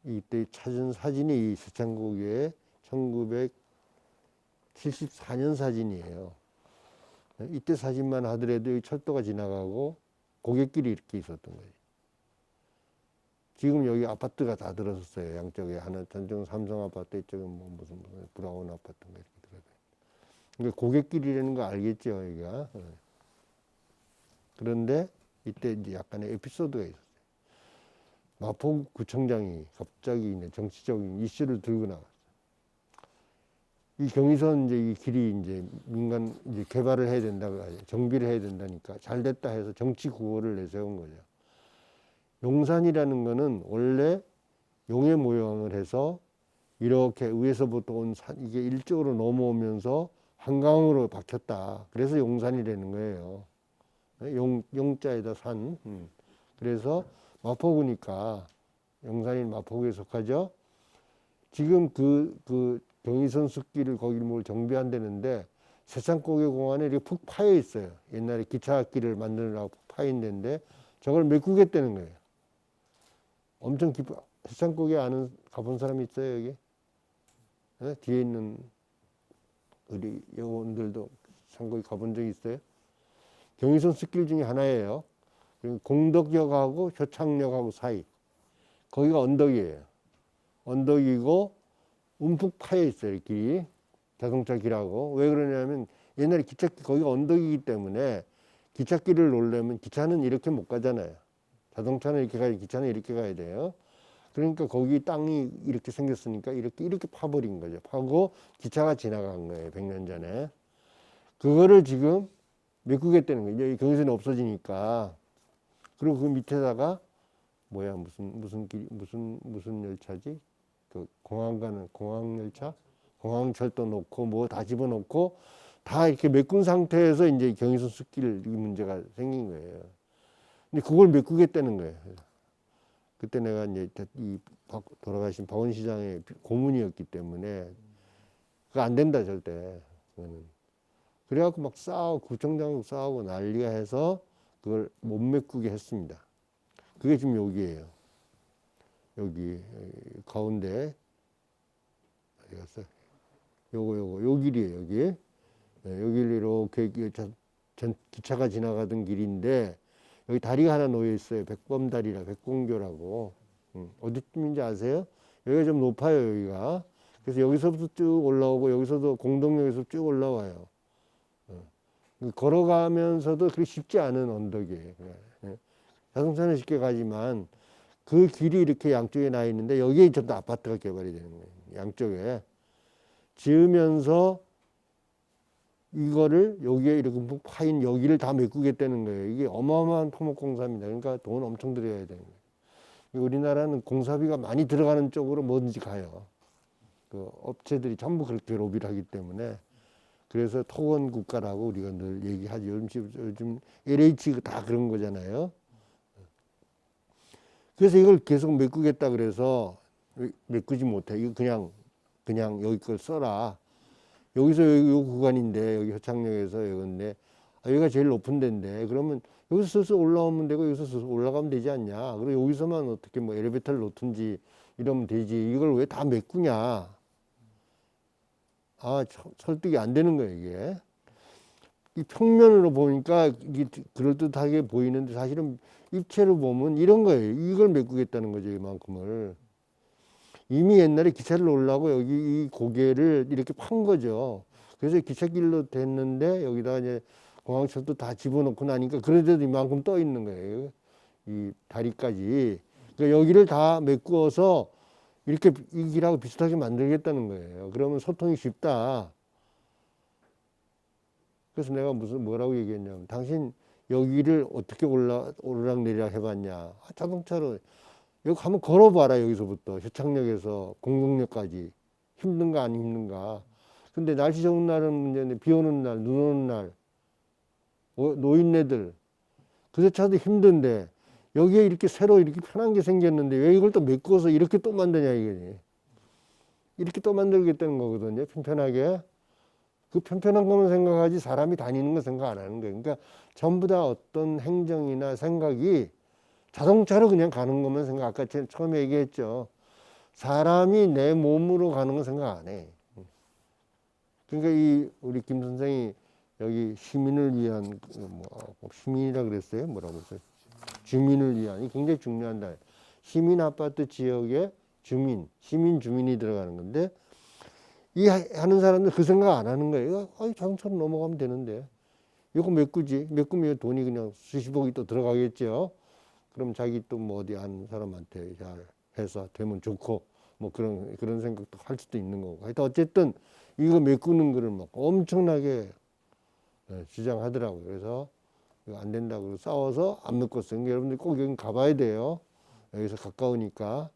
이때 찾은 사진이 이 세창고개의 1974년 사진이에요. 이때 사진만 하더라도 여기 철도가 지나가고 고갯길이 이렇게 있었던 거예요. 지금 여기 아파트가 다 들어섰어요. 양쪽에 하나 전정 삼성 아파트, 이쪽에 뭐 무슨 브라운 아파트인가 이렇게 들어서요. 그러니까 고갯길이라는 거 알겠죠, 여기가. 그런데 이때 이제 약간의 에피소드가 있었어요. 마포구청장이 갑자기 이제 정치적인 이슈를 들고 나갔어요. 이 경의선 이제 이 길이 이제 민간 이제 개발을 해야 된다고 정비를 해야 된다니까 잘 됐다 해서 정치 구호를 내세운 거죠. 용산이라는 거는 원래 용의 모양을 해서 이렇게 위에서부터 온 산, 이게 일쪽으로 넘어오면서 한강으로 박혔다. 그래서 용산이라는 거예요. 용자에다 산. 그래서 마포구니까 용산이 마포구에 속하죠. 지금 그 경의선 숲길을 거기 뭘 정비한다는데 세창고개 공원에 이렇게 푹 파여 있어요. 옛날에 기차길을 만들려고 푹 파여 있는데 저걸 메꾸겠다는 거예요. 엄청 깊어. 세창고개 아는 가본 사람 있어요 여기? 네? 뒤에 있는 우리 여러분들도 상고에 가본 적 있어요? 경의선 숲길 중에 하나예요. 공덕역하고 효창역하고 사이. 거기가 언덕이에요. 언덕이고 움푹 파여 있어요. 길이. 자동차 길하고. 왜 그러냐면 옛날에 기찻길 거기가 언덕이기 때문에 기찻길을 놓으려면 기차는 이렇게 못 가잖아요. 자동차는 이렇게 가야 기차는 이렇게 가야 돼요. 그러니까 거기 땅이 이렇게 생겼으니까 이렇게 파버린 거죠. 파고 기차가 지나간 거예요. 100년 전에. 그거를 지금 메꾸겠다는 거예요. 이제 경의선이 없어지니까. 그리고 그 밑에다가 뭐야 무슨 열차지? 그 공항 가는 공항 열차? 공항철도 놓고 뭐 다 집어넣고 다 이렇게 메꾼 상태에서 이제 경의선 숲길 이 문제가 생긴 거예요. 근데 그걸 메꾸겠다는 거예요. 그때 내가 이제 이 돌아가신 박원 시장의 고문이었기 때문에 그거 안 된다 절대. 그래갖고 막 싸우고 구청장하고 싸우고 난리가 해서 그걸 못 메꾸게 했습니다. 그게 지금 여기예요. 여기 가운데 어디 갔어? 요 길이에요. 여기. 여기를 이렇게 기차가 지나가던 길인데 여기 다리가 하나 놓여 있어요. 백범다리라 백공교라고. 어디쯤인지 아세요? 여기가 좀 높아요. 여기가. 그래서 여기서부터 쭉 올라오고 여기서도 공동역에서 쭉 올라와요. 걸어가면서도 그렇게 쉽지 않은 언덕이에요. 자동차는 쉽게 가지만 그 길이 이렇게 양쪽에 나 있는데 여기에 전부 아파트가 개발이 되는 거예요. 양쪽에 지으면서 이거를 여기에 이렇게 파인 여기를 다 메꾸겠다는 거예요. 이게 어마어마한 토목공사입니다. 그러니까 돈 엄청 들여야 되는 거예요. 우리나라는 공사비가 많이 들어가는 쪽으로 뭐든지 가요. 그 업체들이 전부 그렇게 로비를 하기 때문에 그래서 토건 국가라고 우리가 늘 얘기하죠. 요즘 LH 다 그런 거잖아요. 그래서 이걸 계속 메꾸겠다 그래서 메꾸지 못해. 이거 그냥 여기 걸 써라. 여기서 여기 요 구간인데 여기 효창역에서 여기인데 여기가 제일 높은 데인데 그러면 여기서 슬슬 올라오면 되고 여기서 슬슬 올라가면 되지 않냐. 그리고 여기서만 어떻게 뭐 엘리베이터를 놓든지 이러면 되지. 이걸 왜 다 메꾸냐. 설득이 안 되는 거예요, 이게. 이 평면으로 보니까 이게 그럴듯하게 보이는데 사실은 입체로 보면 이런 거예요. 이걸 메꾸겠다는 거죠, 이만큼을. 이미 옛날에 기차를 놓으려고 여기 이 고개를 이렇게 판 거죠. 그래서 기찻길로 됐는데 여기다가 이제 공항철도 다 집어넣고 나니까 그래도 이만큼 떠 있는 거예요. 이 다리까지. 그러니까 여기를 다 메꾸어서 이렇게 이 길하고 비슷하게 만들겠다는 거예요. 그러면 소통이 쉽다. 그래서 내가 뭐라고 얘기했냐면, 당신 여기를 어떻게 오르락내리락 해봤냐. 자동차로 여기 한번 걸어봐라. 여기서부터 효창역에서 공동역까지 힘든가 안 힘든가. 근데 날씨 좋은 날은 문제인데 비 오는 날, 눈 오는 날, 노인네들 그조차도 힘든데 여기에 이렇게 새로 이렇게 편한 게 생겼는데 왜 이걸 또 메꾸어서 이렇게 또 만드냐 이게. 이렇게 또 만들겠다는 거거든요. 편편하게. 그 편편한 것만 생각하지 사람이 다니는 거 생각 안 하는 거예요. 그러니까 전부 다 어떤 행정이나 생각이 자동차로 그냥 가는 것만 생각. 아까 제가 처음에 얘기했죠. 사람이 내 몸으로 가는 거 생각 안 해. 그러니까 이 우리 김 선생이 여기 시민을 위한 시민이라 그랬어요. 뭐라고 했어요? 주민을 위한. 이 굉장히 중요한다. 시민 아파트 지역의 주민, 시민 주민이 들어가는 건데 이 하는 사람들 그 생각 안 하는 거예요. 자동차로 넘어가면 되는데 이거 메꾸지. 메꾸면 돈이 그냥 수십억이 또 들어가겠죠. 그럼 자기 또 뭐 어디 아는 사람한테 잘 해서 되면 좋고 뭐 그런 생각도 할 수도 있는 거고. 하여튼 어쨌든 이거 메꾸는 거를 막 엄청나게 주장하더라고요. 그래서 이거 안 된다고 싸워서 안 메꿨어요. 그러니까 여러분들 꼭 여기 가봐야 돼요. 여기서 가까우니까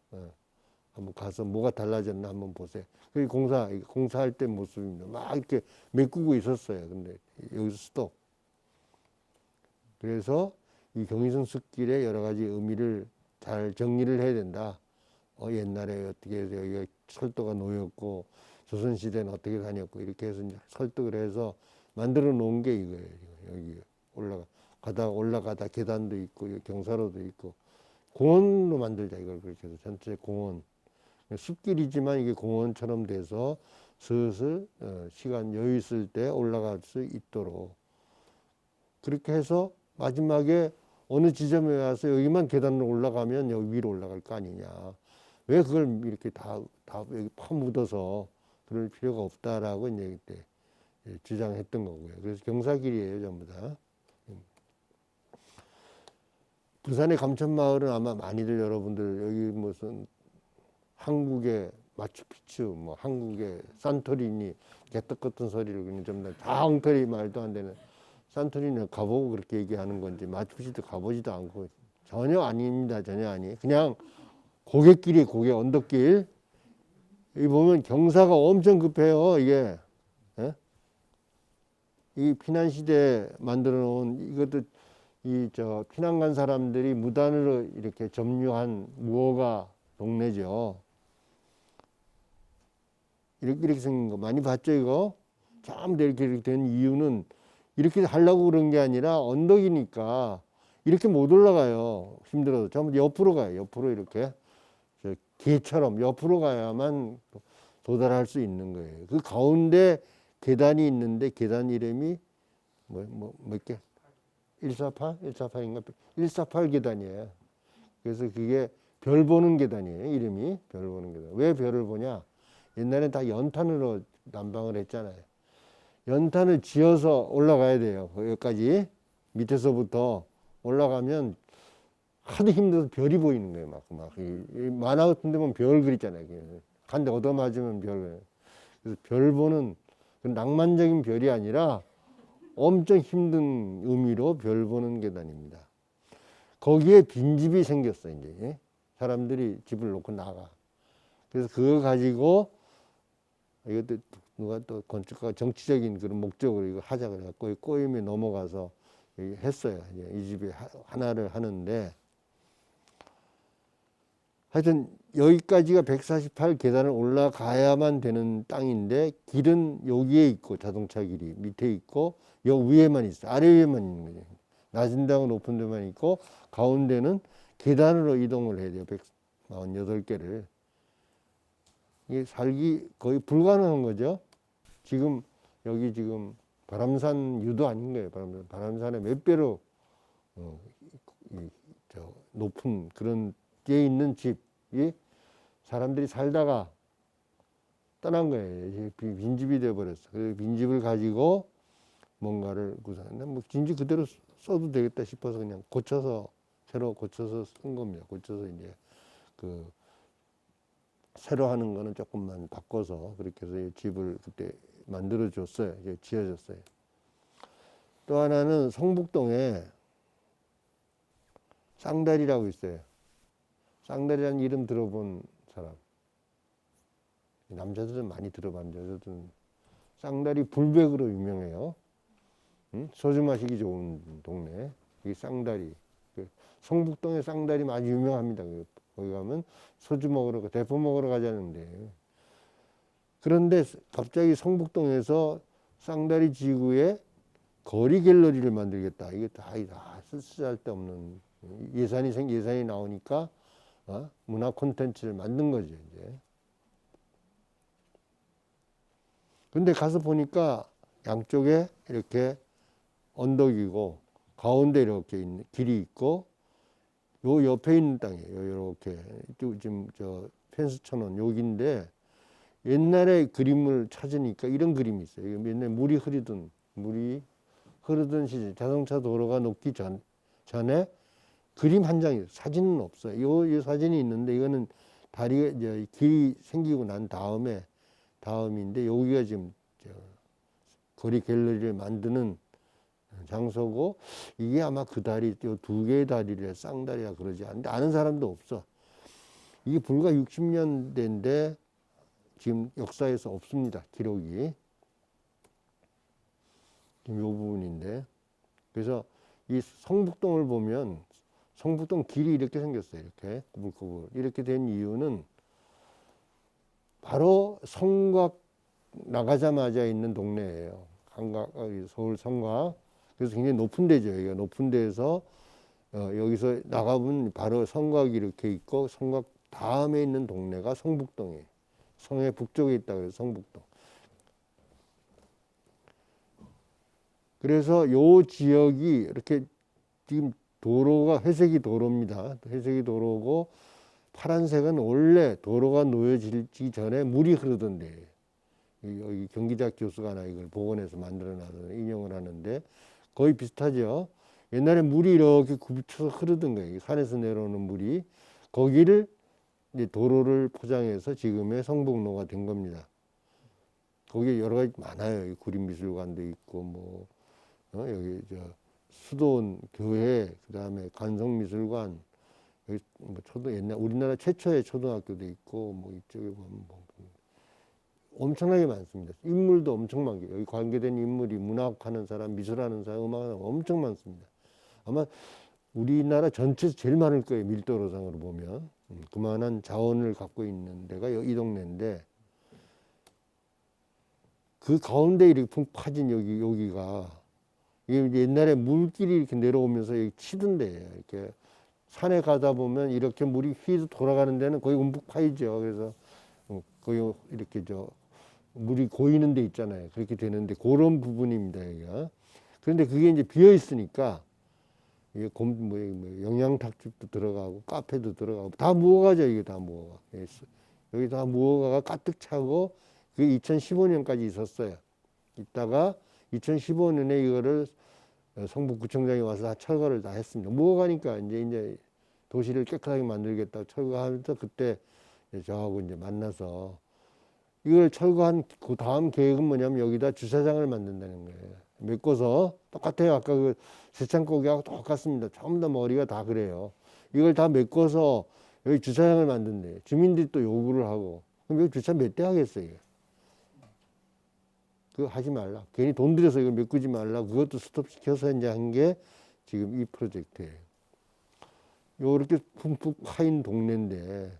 한번 가서 뭐가 달라졌나 한번 보세요. 그 공사할 때 모습입니다. 막 이렇게 메꾸고 있었어요. 근데 여기서 스톱. 그래서 이 경의선 숲길의 여러 가지 의미를 잘 정리를 해야 된다. 옛날에 어떻게 해서 여기가 철도가 놓였고 조선시대는 어떻게 다녔고 이렇게 해서 이제 설득을 해서 만들어 놓은 게 이거예요. 여기 올라가다 계단도 있고 경사로도 있고 공원으로 만들자 이걸 그렇게 해서 전체 공원. 숲길이지만 이게 공원처럼 돼서 슬슬 시간 여유 있을 때 올라갈 수 있도록 그렇게 해서 마지막에 어느 지점에 와서 여기만 계단으로 올라가면 여기 위로 올라갈 거 아니냐. 왜 그걸 이렇게 다 여기 파묻어서 그럴 필요가 없다라고 이제 그때 주장했던 거고요. 그래서 경사길이에요, 전부 다. 부산의 감천마을은 아마 많이들 여러분들 여기 무슨 한국의 마추픽추, 뭐 한국의 산토리니 개떡 같은 소리를 그냥 전부 다 엉터리 말도 안 되는 산토리니 가보고 그렇게 얘기하는 건지 마추픽추도 가보지도 않고 전혀 아닙니다. 전혀 아니에요. 그냥 고갯길이 언덕길. 여기 보면 경사가 엄청 급해요. 이게 이 피난 시대 만들어 놓은 이것도 피난 간 사람들이 무단으로 이렇게 점유한 무허가 동네죠. 이렇게 생긴 거 많이 봤죠, 이거? 전부 이렇게 된 이유는 이렇게 하려고 그런 게 아니라 언덕이니까 이렇게 못 올라가요. 힘들어서. 전부 옆으로 가요. 옆으로 이렇게. 개처럼 옆으로 가야만 도달할 수 있는 거예요. 그 가운데 계단이 있는데 계단 이름이 몇 개? 148? 148인가? 148 계단이에요. 그래서 그게 별 보는 계단이에요. 이름이 별 보는 계단. 왜 별을 보냐? 옛날엔 다 연탄으로 난방을 했잖아요. 연탄을 지어서 올라가야 돼요. 여기까지 밑에서부터 올라가면 하도 힘들어서 별이 보이는 거예요. 이 만화 같은 데 보면 별 그리잖아요. 한 대 얻어맞으면 별. 그래서 별 보는 낭만적인 별이 아니라 엄청 힘든 의미로 별 보는 계단입니다. 거기에 빈집이 생겼어, 이제. 사람들이 집을 놓고 나가. 그래서 그거 가지고 이것도 누가 또 건축가 정치적인 그런 목적으로 이거 하자 그래갖고 꼬임에 넘어가서 했어요. 이 집에 하나를 하는데 하여튼 여기까지가 148 계단을 올라가야만 되는 땅인데 길은 여기에 있고 자동차 길이 밑에 있고 여 위에만 있어. 아래 위에만 있는 거죠. 낮은 데하고 높은 데만 있고 가운데는 계단으로 이동을 해야 돼요. 148개를. 이게 살기 거의 불가능한 거죠. 지금 여기 지금 바람산 유도 아닌 거예요. 바람산의 몇 배로 높은 그런 데 있는 집이 사람들이 살다가 떠난 거예요. 빈집이 되어버렸어. 그래서 빈집을 가지고 뭔가를 구상했는데 뭐 빈집 그대로 써도 되겠다 싶어서 그냥 새로 고쳐서 쓴 겁니다. 고쳐서 이제 새로 하는 거는 조금만 바꿔서 그렇게 해서 집을 그때 만들어 줬어요. 지어줬어요. 또 하나는 성북동에 쌍다리라고 있어요. 쌍다리라는 이름 들어본 사람. 남자들은 많이 들어봤는데 여자들은 쌍다리 불백으로 유명해요. 응? 소주 마시기 좋은 동네. 이게 쌍다리. 성북동에 쌍다리 많이 유명합니다. 거기 가면 소주 먹으러, 대포 먹으러 가자는데. 그런데 갑자기 성북동에서 쌍다리 지구에 거리 갤러리를 만들겠다. 이게 다 쓸데없는 예산이 나오니까 문화 콘텐츠를 만든 거죠, 이제. 근데 가서 보니까 양쪽에 이렇게 언덕이고 가운데 이렇게 길이 있고 요 옆에 있는 땅이에요. 이렇게 지금 저 펜스 쳐놓은 여기인데 옛날에 그림을 찾으니까 이런 그림이 있어요. 옛날에 물이 흐르던 시절 자동차 도로가 녹기 전에 그림 한 장이 사진은 없어요. 이 사진이 있는데 이거는 다리가 이제 길이 생기고 난 다음인데 여기가 지금 거리 갤러리를 만드는 장소고 이게 아마 그 다리 두 개의 다리를 쌍다리라 그러지 않는데 아는 사람도 없어. 이게 불과 60년대인데 지금 역사에서 없습니다. 기록이. 지금 이 부분인데 그래서 이 성북동을 보면 성북동 길이 이렇게 생겼어요. 이렇게 구불구불 이렇게 된 이유는 바로 성곽 나가자마자 있는 동네예요. 서울 성곽. 그래서 굉장히 높은 데죠. 여기가 높은 데에서 여기서 나가보면 바로 성곽이 이렇게 있고 성곽 다음에 있는 동네가 성북동이에요. 성의 북쪽에 있다 그래서 성북동. 그래서 요 지역이 이렇게 지금 도로가 회색이 도로입니다. 회색이 도로고 파란색은 원래 도로가 놓여지기 전에 물이 흐르던 데예요. 여기 경기대학 교수가 하나 이걸 복원해서 만들어놔서 인용을 하는데 거의 비슷하죠. 옛날에 물이 이렇게 굽쳐서 흐르던 거예요. 산에서 내려오는 물이. 거기를 이제 도로를 포장해서 지금의 성북로가 된 겁니다. 거기에 여러 가지 많아요. 구림미술관도 있고 뭐 여기 수도원 교회, 그다음에 관성미술관, 여기 뭐 옛날 우리나라 최초의 초등학교도 있고 뭐 이쪽에 보면 뭐 엄청나게 많습니다. 인물도 엄청 많고 여기 관계된 인물이 문학하는 사람, 미술하는 사람, 음악하는 사람 엄청 많습니다. 아마 우리나라 전체에서 제일 많을 거예요. 밀도로상으로 보면 그만한 자원을 갖고 있는 데가 이 동네인데 그 가운데 이렇게 풍 파진 여기가 이게 옛날에 물길이 이렇게 내려오면서 여기 치던데 이렇게 산에 가다 보면 이렇게 물이 휘 돌아가는 데는 거의 움푹 파이죠. 그래서 거기 이렇게 물이 고이는 데 있잖아요. 그렇게 되는데 그런 부분입니다. 여기가. 그런데 그게 이제 비어 있으니까 이게 영양탁집도 들어가고 카페도 들어가고 다 무허가죠. 이게 다 무허가. 여기 다 무허가가 가득 차고 그게 2015년까지 있었어요. 있다가 2015년에 이거를 성북구청장이 와서 다 철거를 다 했습니다. 무허가니까 이제 도시를 깨끗하게 만들겠다고 철거하면서 그때 저하고 이제 만나서 이걸 철거한 그 다음 계획은 뭐냐면 여기다 주차장을 만든다는 거예요. 메꿔서 똑같아요. 아까 그 세창고기하고 똑같습니다. 전부 다 머리가 다 그래요. 이걸 다 메꿔서 여기 주차장을 만든대. 주민들이 또 요구를 하고 그럼 여기 주차 몇 대 하겠어요? 그거 하지 말라. 괜히 돈 들여서 이걸 메꾸지 말라. 그것도 스톱시켜서 이제 한 게 지금 이 프로젝트예요. 요렇게 푹푹 파인 동네인데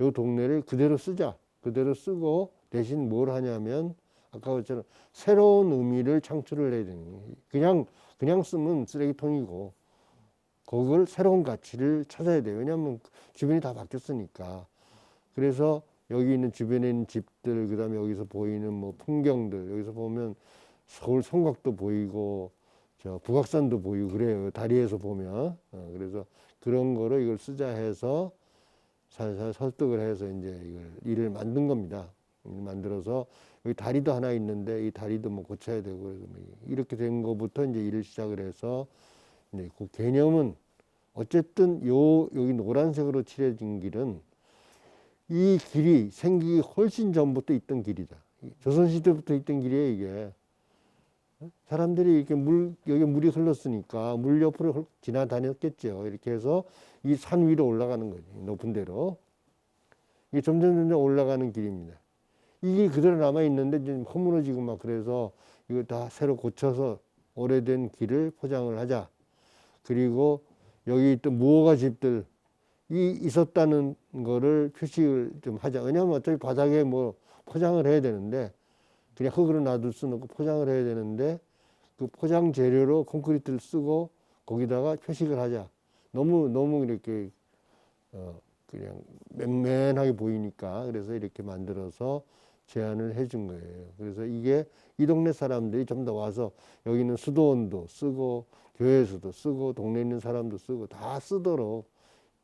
요 동네를 그대로 쓰자. 그대로 쓰고 대신 뭘 하냐면 아까 것처럼 새로운 의미를 창출을 해야 되는 거예요. 그냥 쓰면 쓰레기통이고 그걸 새로운 가치를 찾아야 돼요. 왜냐하면 주변이 다 바뀌었으니까. 그래서 여기 있는 주변에 있는 집들, 그다음에 여기서 보이는 뭐 풍경들, 여기서 보면 서울 성곽도 보이고 북악산도 보이고 그래요. 다리에서 보면. 그래서 그런 거로 이걸 쓰자 해서 살살 설득을 해서 이제 이걸 일을 만든 겁니다. 만들어서 여기 다리도 하나 있는데 이 다리도 뭐 고쳐야 되고 그래서 뭐 이렇게 된 거부터 이제 일을 시작을 해서 이제 그 개념은 어쨌든 여기 노란색으로 칠해진 길은 이 길이 생기기 훨씬 전부터 있던 길이다. 조선시대부터 있던 길이에요, 이게. 사람들이 이렇게 여기 물이 흘렀으니까 물 옆으로 지나다녔겠죠. 이렇게 해서 이 산 위로 올라가는 거지. 높은 데로. 이게 점점 올라가는 길입니다. 이게 그대로 남아 있는데 지금 허물어지고 막 그래서 이거 다 새로 고쳐서 오래된 길을 포장을 하자. 그리고 여기 있던 무허가 집들 이 있었다는 거를 표식을 좀 하자. 왜냐하면 어차피 바닥에 뭐 포장을 해야 되는데 그냥 흙으로 놔둘 수는 없고 포장을 해야 되는데 그 포장 재료로 콘크리트를 쓰고 거기다가 표식을 하자. 너무 이렇게 그냥 맨맨하게 보이니까 그래서 이렇게 만들어서 제안을 해준 거예요. 그래서 이게 이 동네 사람들이 좀 더 와서 여기는 수도원도 쓰고 교회에서도 쓰고 동네에 있는 사람도 쓰고 다 쓰도록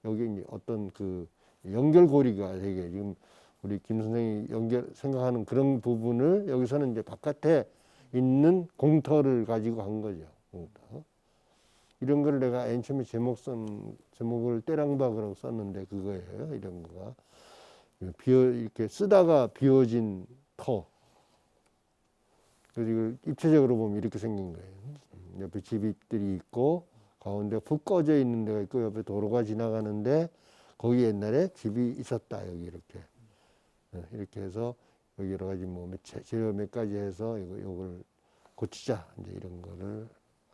여기 이제 어떤 그 연결고리가 되게 지금 우리 김 선생이 생각하는 그런 부분을 여기서는 이제 바깥에 있는 공터를 가지고 한 거죠. 공터. 이런 걸 내가 맨 처음에 제목을 때랑박이라고 썼는데 그거예요. 이런 거가. 이렇게 쓰다가 비워진 터. 그래서 이걸 입체적으로 보면 이렇게 생긴 거예요. 옆에 집들이 있고, 가운데 푹 꺼져 있는 데가 있고, 옆에 도로가 지나가는데, 거기 옛날에 집이 있었다. 여기 이렇게. 이렇게 해서, 여기 여러 가지 뭐, 재료 몇 가지 해서, 요걸 고치자. 이제 이런 거를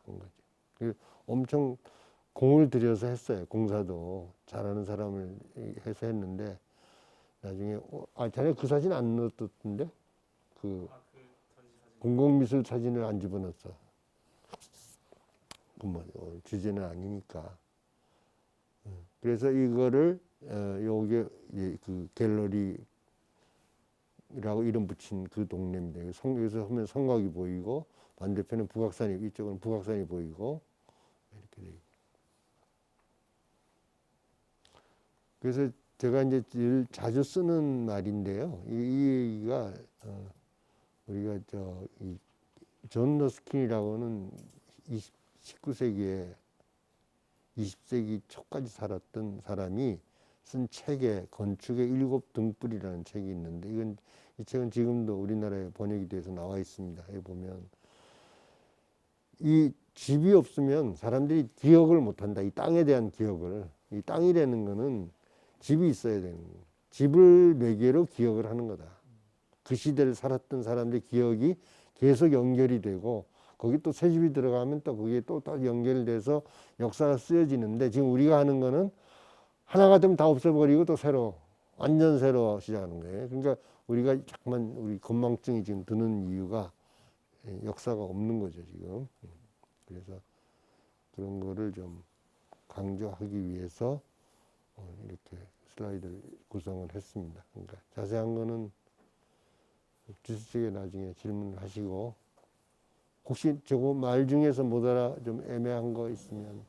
한 거죠. 엄청 공을 들여서 했어요. 공사도. 잘하는 사람을 해서 했는데, 나중에, 자네 그 사진 안 넣었던데? 공공미술 사진을 안 집어넣었어. 뭐, 주제는 아니니까. 그래서 이거를, 요게, 그 갤러리라고 이름 붙인 그 동네입니다. 여기서 하면 성곽이 보이고, 반대편은 북악산이, 이쪽은 북악산이 보이고, 이렇게 돼 있고. 그래서 제가 이제 제일 자주 쓰는 말인데요. 이 얘기가, 우리가 존 러스킨이라고는 19세기에 20세기 초까지 살았던 사람이 쓴 책에 건축의 7등불이라는 책이 있는데 이 책은 지금도 우리나라에 번역이 돼서 나와 있습니다. 여기 보면 이 집이 없으면 사람들이 기억을 못한다. 이 땅에 대한 기억을. 이 땅이라는 거는 집이 있어야 되는 거예요. 집을 매개로 기억을 하는 거다. 그 시대를 살았던 사람들의 기억이 계속 연결이 되고 거기 또 새 집이 들어가면 또 그게 또 연결돼서 역사가 쓰여지는데 지금 우리가 하는 거는 하나가 되면 다 없애버리고 또 새로 완전 새로 시작하는 거예요. 그러니까 우리가 자꾸만 우리 건망증이 지금 드는 이유가 역사가 없는 거죠 지금. 그래서 그런 거를 좀 강조하기 위해서 이렇게 슬라이드를 구성을 했습니다. 그러니까 자세한 거는 주시쪽에 나중에 질문을 하시고 혹시 저거 말 중에서 못 알아 좀 애매한 거 있으면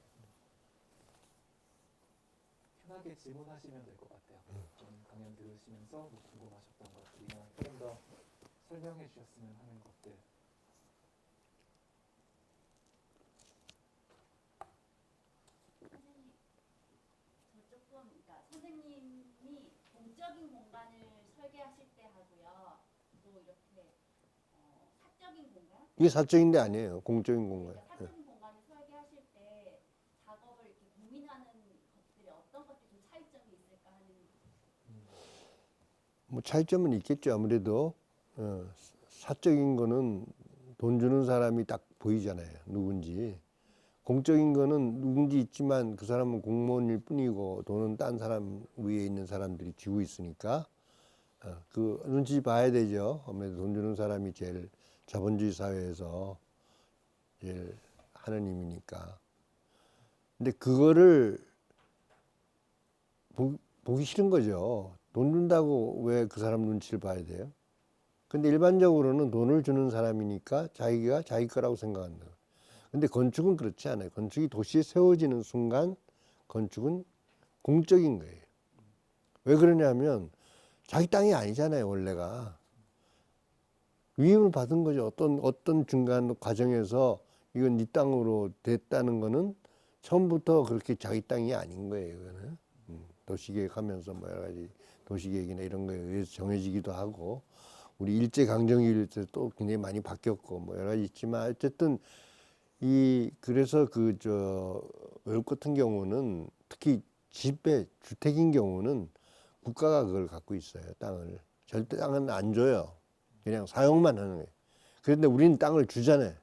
편하게 질문하시면 될 것 같아요. 좀 강연 들으시면서 뭐 궁금하셨던 것들이나 조금 더 설명해 주셨으면 하는 것들.
선생님, 저 조금, 그러니까 선생님이 공적인 공간을 설계하실 때 하고요, 또 이렇게 사적인 공간?
이게 사적인 데 아니에요. 공적인 공간.
그러니까 사적인 공간을 설계하실 때 작업을 이렇게 고민하는 것들이 어떤 것들이 좀 차이점이 있을까 하는.
뭐 차이점은 있겠죠. 아무래도 사적인 거는 돈 주는 사람이 딱 보이잖아요. 누군지. 공적인 거는 누군지 있지만 그 사람은 공무원일 뿐이고 돈은 딴 사람 위에 있는 사람들이 쥐고 있으니까 그 눈치 봐야 되죠. 아무래도 돈 주는 사람이 제일 자본주의 사회에서 제일 하는 힘이니까. 근데 그거를 보기 싫은 거죠. 돈 준다고 왜 그 사람 눈치를 봐야 돼요? 근데 일반적으로는 돈을 주는 사람이니까 자기가 자기 거라고 생각한다. 근데 건축은 그렇지 않아요. 건축이 도시에 세워지는 순간 건축은 공적인 거예요. 왜 그러냐면 자기 땅이 아니잖아요, 원래가. 위임을 받은 거죠. 어떤 중간 과정에서 이건 네 땅으로 됐다는 거는 처음부터 그렇게 자기 땅이 아닌 거예요, 이거는. 도시계획하면서 뭐 여러 가지 도시계획이나 이런 거에 의해서 정해지기도 하고 우리 일제 강점기 때또 굉장히 많이 바뀌었고 뭐 여러 가지 있지만 어쨌든 이 그래서 그 저 외국 같은 경우는 특히 집에 주택인 경우는 국가가 그걸 갖고 있어요. 땅을 절대 땅은 안 줘요. 그냥 사용만 하는 거예요. 그런데 우리는 땅을 주잖아요.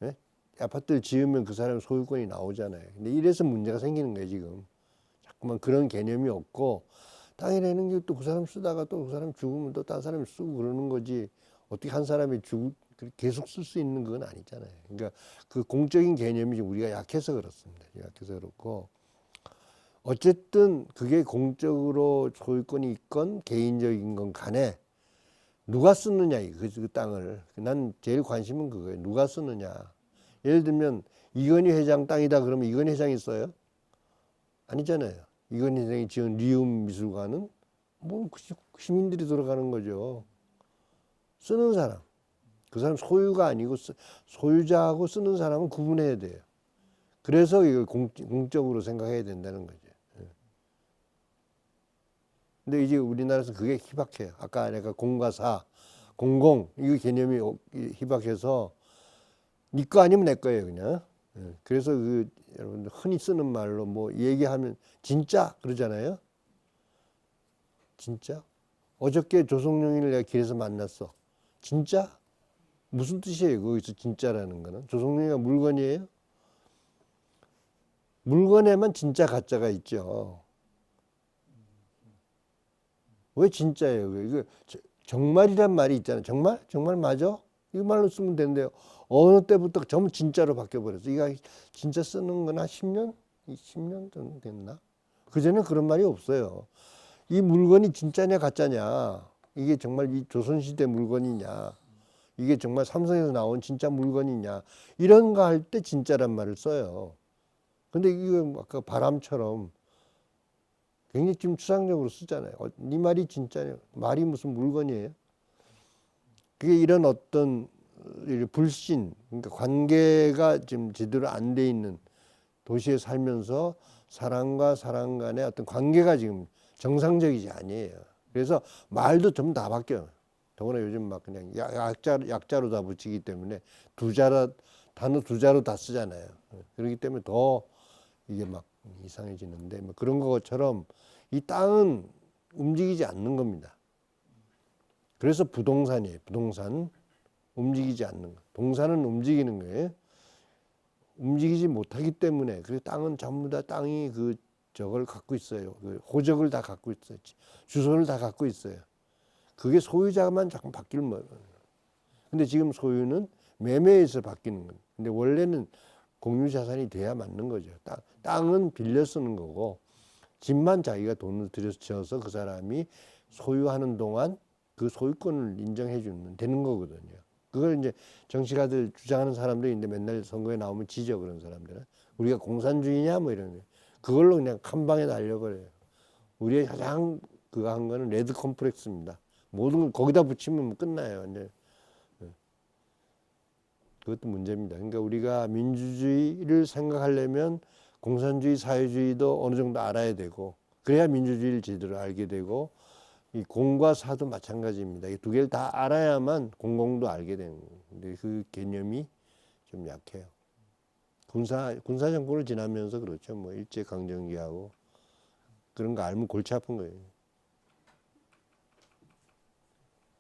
예? 아파트를 지으면 그 사람 소유권이 나오잖아요. 근데 이래서 문제가 생기는 거예요 지금. 자꾸만 그런 개념이 없고 땅이라는 게 또 그 사람 쓰다가 또 그 사람 죽으면 또 딴 사람이 쓰고 그러는 거지. 어떻게 한 사람이 계속 쓸 수 있는 건 아니잖아요. 그러니까 그 공적인 개념이 우리가 약해서 그렇습니다. 약해서 그렇고 어쨌든 그게 공적으로 소유권이 있건 개인적인 건 간에 누가 쓰느냐 그 땅을. 난 제일 관심은 그거예요. 누가 쓰느냐. 예를 들면 이건희 회장 땅이다 그러면 이건희 회장이 써요? 아니잖아요. 이건희 회장이 지은 리움 미술관은 뭐 시민들이 들어가는 거죠. 쓰는 사람. 그 사람 소유가 아니고 소유자하고 쓰는 사람은 구분해야 돼요. 그래서 이걸 공적으로 생각해야 된다는 거죠. 근데 이제 우리나라에서 그게 희박해요. 아까 내가 공과 사, 공공 이 개념이 희박해서 네 거 아니면 내 거예요, 그냥. 그래서 그 여러분들 흔히 쓰는 말로 뭐 얘기하면 진짜 그러잖아요. 진짜? 어저께 조성룡이를 내가 길에서 만났어. 진짜? 무슨 뜻이에요? 거기서 진짜라는 거는 조성룡이가 물건이에요? 물건에만 진짜 가짜가 있죠. 왜 진짜예요? 이거 정말이란 말이 있잖아요. 정말? 정말 맞아? 이 말로 쓰면 되는데요. 어느 때부터 전부 진짜로 바뀌어버렸어. 이거 진짜 쓰는 건 한 10년? 10년 정도 됐나? 그전에 그런 말이 없어요. 이 물건이 진짜냐 가짜냐. 이게 정말 이 조선시대 물건이냐. 이게 정말 삼성에서 나온 진짜 물건이냐. 이런 거 할 때 진짜란 말을 써요. 근데 이거 아까 바람처럼 굉장히 지금 추상적으로 쓰잖아요. 네 말이 진짜냐? 말이 무슨 물건이에요? 그게 이런 어떤 불신, 그러니까 관계가 지금 제대로 안 돼 있는 도시에 살면서 사람과 사람 간의 어떤 관계가 지금 정상적이지 아니에요. 그래서 말도 좀 다 바뀌어요. 더구나 요즘 막 그냥 약자로 다 붙이기 때문에 단어 두 자로 다 쓰잖아요. 그렇기 때문에 더 이게 막 이상해지는데 뭐 그런 것처럼 이 땅은 움직이지 않는 겁니다. 그래서 부동산이에요. 부동산 움직이지 않는 거. 동산은 움직이는 거예요. 움직이지 못하기 때문에 그래서 땅은 전부 다 땅이 그 저걸 갖고 있어요. 그 호적을 다 갖고 있어요. 주소를 다 갖고 있어요. 그게 소유자만 자꾸 바뀌는 거예요. 근데 지금 소유는 매매에서 바뀌는 거예요. 근데 원래는 공유자산이 돼야 맞는 거죠. 땅은 빌려 쓰는 거고 집만 자기가 돈을 들여서 지어서 그 사람이 소유하는 동안 그 소유권을 인정해 주면 되는 거거든요. 그걸 이제 정치가들 주장하는 사람들이 있는데 맨날 선거에 나오면 지죠. 그런 사람들은. 우리가 공산주의냐 뭐 이런 거. 그걸로 그냥 칸방에 날려버려요. 우리의 가장 그거 한 거는 레드 컴플렉스입니다. 모든 걸 거기다 붙이면 끝나요. 이제. 그것도 문제입니다. 그러니까 우리가 민주주의를 생각하려면 공산주의, 사회주의도 어느 정도 알아야 되고 그래야 민주주의를 제대로 알게 되고 이 공과 사도 마찬가지입니다. 이 두 개를 다 알아야만 공공도 알게 되는 거예요. 근데 그 개념이 좀 약해요. 군사 정권을 지나면서 그렇죠. 뭐 일제 강점기하고 그런 거 알면 골치 아픈 거예요.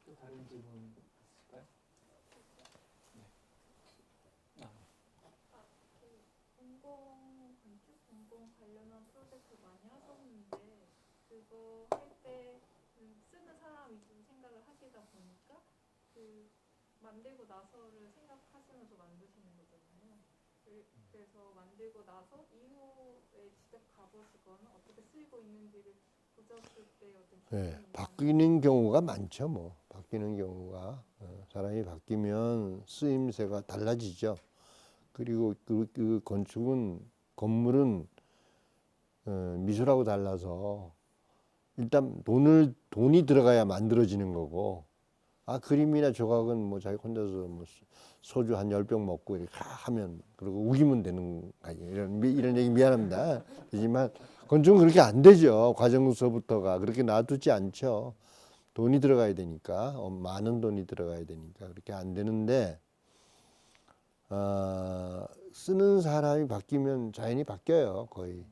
또 다른 질문 있을까요?
공공 관련한 프로젝트 많이 하셨는데 그거 할 때 쓰는 사람이 좀 생각을 하시다 보니까 그 만들고 나서를 생각하시면서 만드시는 거잖아요. 그래서 만들고 나서 이후에 직접 가보시거나 어떻게 쓰이고 있는지를 보셨을 때 어떤
네,
기분이
바뀌는 경우가 많죠. 뭐 바뀌는 경우가 사람이 바뀌면 쓰임새가 달라지죠. 그리고 그 건축은 건물은 미술하고 달라서 일단 돈이 들어가야 만들어지는 거고 그림이나 조각은 뭐 자기 혼자서 뭐 소주 한 10병 먹고 이렇게 하면 그리고 우기면 되는 이런 얘기 미안합니다. 하지만 건축은 그렇게 안 되죠. 과정서부터가 그렇게 놔두지 않죠. 돈이 들어가야 되니까 많은 돈이 들어가야 되니까 그렇게 안 되는데 쓰는 사람이 바뀌면 자연히 바뀌어요. 거의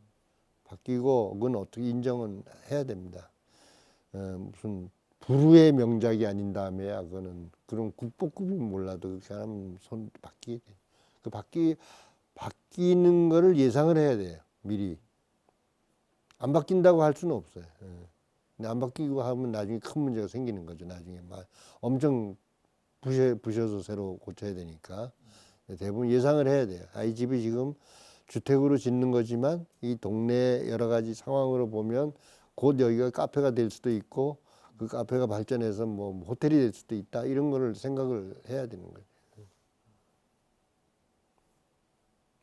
바뀌고 그건 어떻게 인정은 해야 됩니다. 무슨 불후의 명작이 아닌 다음에야 그거는 그런 국보급이 몰라도 그 사람 손 바뀌게 돼. 그 바뀌는 거를 예상을 해야 돼요. 미리. 안 바뀐다고 할 수는 없어요. 근데 안 바뀌고 하면 나중에 큰 문제가 생기는 거죠. 나중에 막 엄청 부셔서 새로 고쳐야 되니까 대부분 예상을 해야 돼요. 이 집이 지금 주택으로 짓는 거지만 이 동네 여러 가지 상황으로 보면 곧 여기가 카페가 될 수도 있고 그 카페가 발전해서 뭐 호텔이 될 수도 있다 이런 거를 생각을 해야 되는 거예요.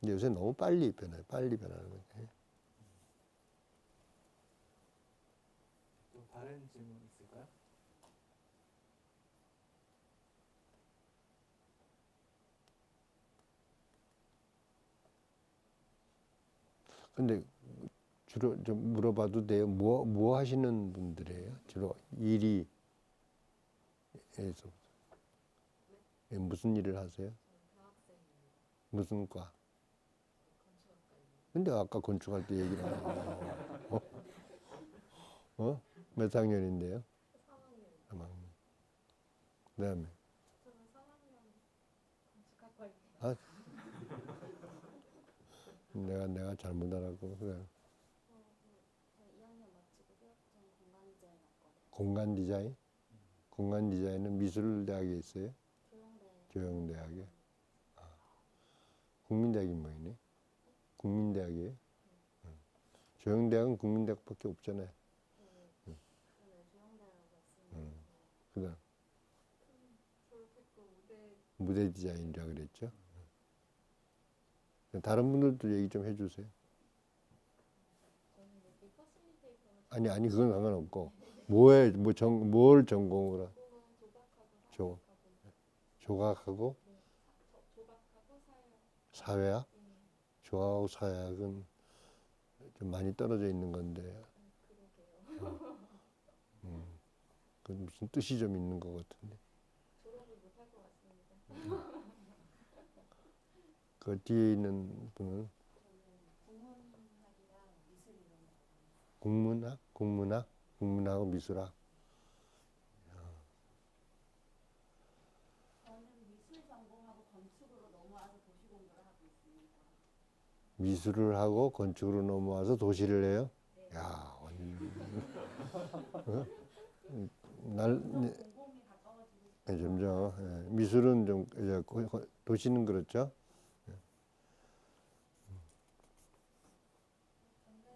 근데 요새 너무 빨리 변해요. 빨리 변하는 거죠.
또 다른 질문 있을까요?
근데 주로 좀 물어봐도 돼요? 뭐 하시는 분들이에요? 주로 일이 에서 무슨 일을 하세요? 무슨 과? 근데 아까 건축할 때 얘기를 하는데 몇 학년인데요? 3학년. 그다음에
저는 3학년 건축학과에
아, 내가 잘못 알았고 그래.
저 2학년 마치고 휴학전 공간 디자인 학과
공간 디자인? 공간 디자인은 미술대학에 있어요?
조영대
조영대학에. 국민대학이 뭐이네? 국민대학이에요? 조영대학은 국민대학밖에 없잖아요.
조영대라고 했습니다.
그다음
졸업했고
무대 디자인이라 그랬죠. 다른 분들도 얘기 좀 해주세요.
저는 여기 퍼실리테이터
아니 그건 상관없고 뭘 전공을 하?
조각하고
조각하고
조각하고
사회학? 조각하고 사회학은 좀 많이 떨어져 있는 건데. 그 무슨 뜻이 좀 있는 것 같은데.
졸업을 못할 것 같습니다.
그 뒤에 있는 분은
국문학이랑 미술 이런 거.
국문하고 미술학.
저는 미술 전공하고 건축으로 넘어와서 도시 공부를 하고 있습니다.
미술을 하고 건축으로 넘어와서 도시를 해요. 야,
공공이 가까워지고 싶어요.
점점 미술은 좀 이제 도시는 그렇죠.
저는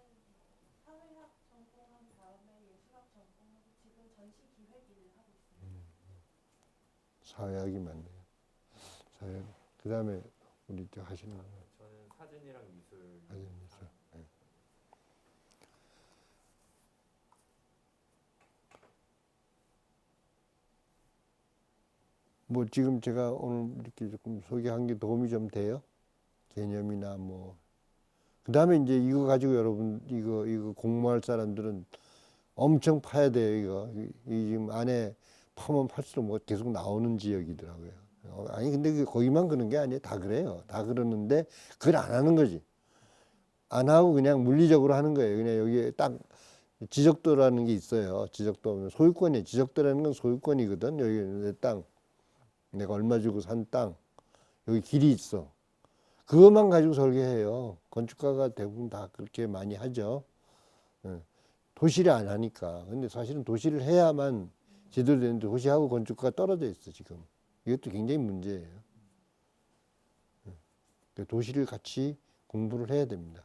사회학 전공한 다음에 예술학 전공하고 지금 전시 기획일을 하고 있습니다.
사회학이 맞네요. 사회. 그다음에 우리 저 하시는 거
저는 사진이랑 미술.
사진 미술. 뭐 지금 제가 오늘 이렇게 조금 소개한 게 도움이 좀 돼요? 개념이나 뭐. 그다음에 이제 이거 가지고 여러분 이거 공부할 사람들은 엄청 파야 돼요. 이 지금 안에 파면 팔수록 뭐 계속 나오는 지역이더라고요. 아니 근데 거기만 그런 게 아니에요. 다 그래요. 다 그러는데 그걸 안 하는 거지. 안 하고 그냥 물리적으로 하는 거예요. 그냥 여기에 딱 지적도라는 게 있어요. 지적도 소유권이 지적도라는 건 소유권이거든. 여기 내 땅. 내가 얼마 주고 산 땅, 여기 길이 있어. 그것만 가지고 설계해요. 건축가가 대부분 다 그렇게 많이 하죠. 도시를 안 하니까. 근데 사실은 도시를 해야만 제대로 되는데 도시하고 건축가가 떨어져 있어, 지금. 이것도 굉장히 문제예요. 도시를 같이 공부를 해야 됩니다.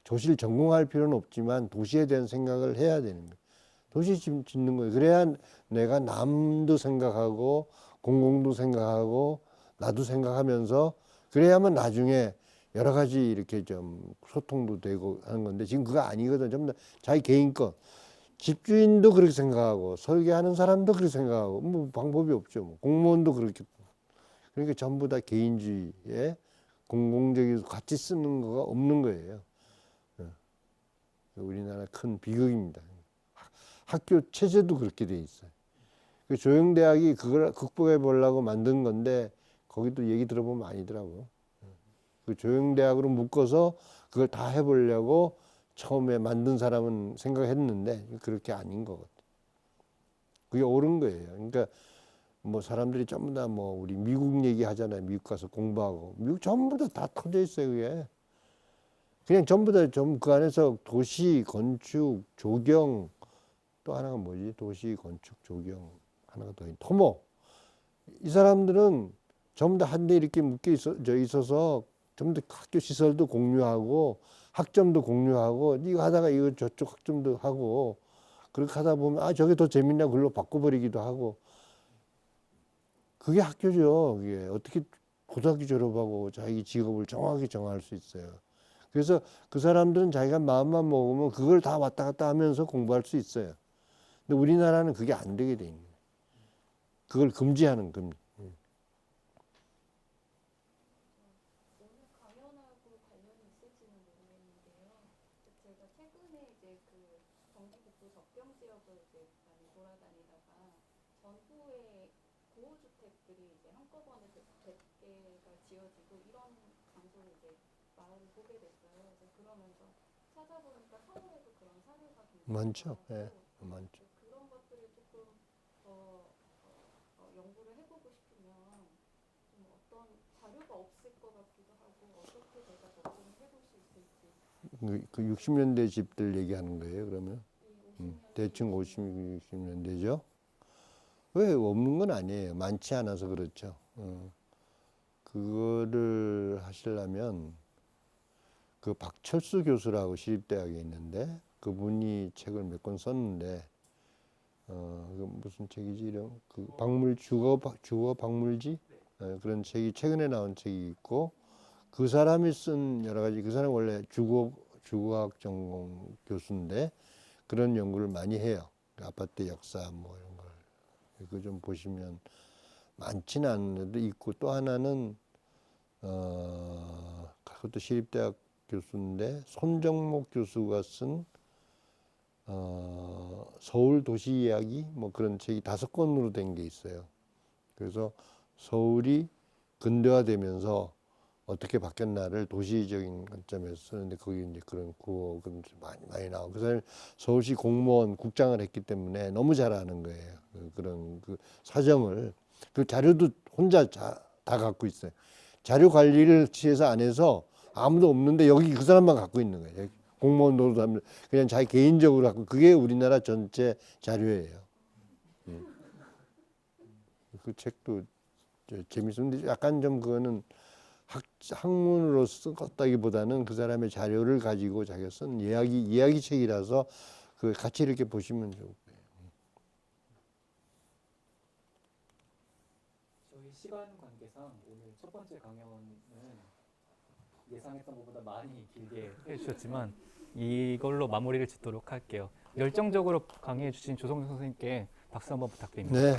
도시를 전공할 필요는 없지만 도시에 대한 생각을 해야 되는 거예요. 도시 짓는 거예요. 그래야 내가 남도 생각하고 공공도 생각하고 나도 생각하면서 그래야만 나중에 여러 가지 이렇게 좀 소통도 되고 하는 건데 지금 그거 아니거든. 전부 다 자기 개인권. 집주인도 그렇게 생각하고 설계하는 사람도 그렇게 생각하고 뭐 방법이 없죠. 뭐. 공무원도 그렇게. 그러니까 전부 다 개인주의에 공공적이고 같이 쓰는 거가 없는 거예요. 우리나라 큰 비극입니다. 학교 체제도 그렇게 돼 있어요. 그 조영대학이 그걸 극복해 보려고 만든 건데 거기도 얘기 들어보면 아니더라고. 그 조영대학으로 묶어서 그걸 다 해보려고 처음에 만든 사람은 생각했는데 그렇게 아닌 것 같아. 그게 옳은 거예요. 그러니까 뭐 사람들이 전부 다 뭐 우리 미국 얘기 하잖아요. 미국 가서 공부하고 미국 전부 다 터져 있어요. 그게 그냥 전부 다 좀 그 안에서 도시 건축 조경 또 하나가 뭐지? 도시 건축 조경 하나가 더 있는 토목. 이 사람들은 전부 다 한데 이렇게 묶여 있어서 전부 다 학교 시설도 공유하고 학점도 공유하고 이거 하다가 이거 저쪽 학점도 하고 그렇게 하다 보면 아 저게 더 재밌나 글로 바꿔버리기도 하고 그게 학교죠. 그게 어떻게 고등학교 졸업하고 자기 직업을 정확히 정할 수 있어요. 그래서 그 사람들은 자기가 마음만 먹으면 그걸 다 왔다 갔다 하면서 공부할 수 있어요. 근데 우리나라는 그게 안 되게 돼 있는 거예요. 그걸 금지하는 금지.
오늘 강연하고 관련이 있을지는 모르겠는데요. 제가 최근에 이제 그 경기북도 접경 지역을 이제 많이 돌아다니다가 전후에 구호주택들이 이제 한꺼번에 100개가 지어지고 이런 장소를 이제 마을을 보게 됐어요. 그래서 그러면서 찾아보니까 서울에도 그런 사례가 굉장히
많죠.
많았고
예, 많죠.
그런 것들을 조금 더 연구를 해보고 싶으면 좀 어떤 자료가 없을 것 같기도 하고 어떻게 제가 접근을 해볼 수 있을지
그 60년대 집들 얘기하는 거예요. 그러면
이 50년
대충 60년대죠. 왜 없는 건 아니에요. 많지 않아서 그렇죠. 그거를 하시려면 그 박철수 교수라고 시립대학에 있는데 그분이 책을 몇 권 썼는데 그 무슨 책이지 이런 그 박물 주거 박물지 그런 책이 최근에 나온 책이 있고 그 사람이 쓴 여러 가지 그 사람 원래 주거학 전공 교수인데 그런 연구를 많이 해요. 그 아파트 역사 뭐 이런 걸 그거 좀 보시면 많지는 않은데도 있고 또 하나는 그것도 시립대학 교수인데 손정목 교수가 쓴 서울 도시 이야기 뭐 그런 책이 5권으로 된 게 있어요. 그래서 서울이 근대화되면서 어떻게 바뀌었나를 도시적인 관점에서 쓰는데 거기 이제 그런 구호가 많이 나오고 그 사람이 서울시 공무원 국장을 했기 때문에 너무 잘 아는 거예요. 그런 그 사정을 그 자료도 혼자 다 갖고 있어요. 자료 관리를 시에서 안 해서 아무도 없는데 여기 그 사람만 갖고 있는 거예요. 공무원 노릇하면 그냥 자기 개인적으로 갖고 그게 우리나라 전체 자료예요. 그 책도 재밌었는데 약간 좀 그거는 학문으로 썼다기보다는 그 사람의 자료를 가지고 자기가 쓴 이야기 책이라서 그 같이 이렇게 보시면 좋을 거예요.
저희 시간 관계상 오늘 첫 번째 강연은 예상했던 것보다 많이 길게 해주셨지만 이걸로 마무리를 짓도록 할게요. 열정적으로 강의해 주신 조성준 선생님께 박수 한번 부탁드립니다.
네.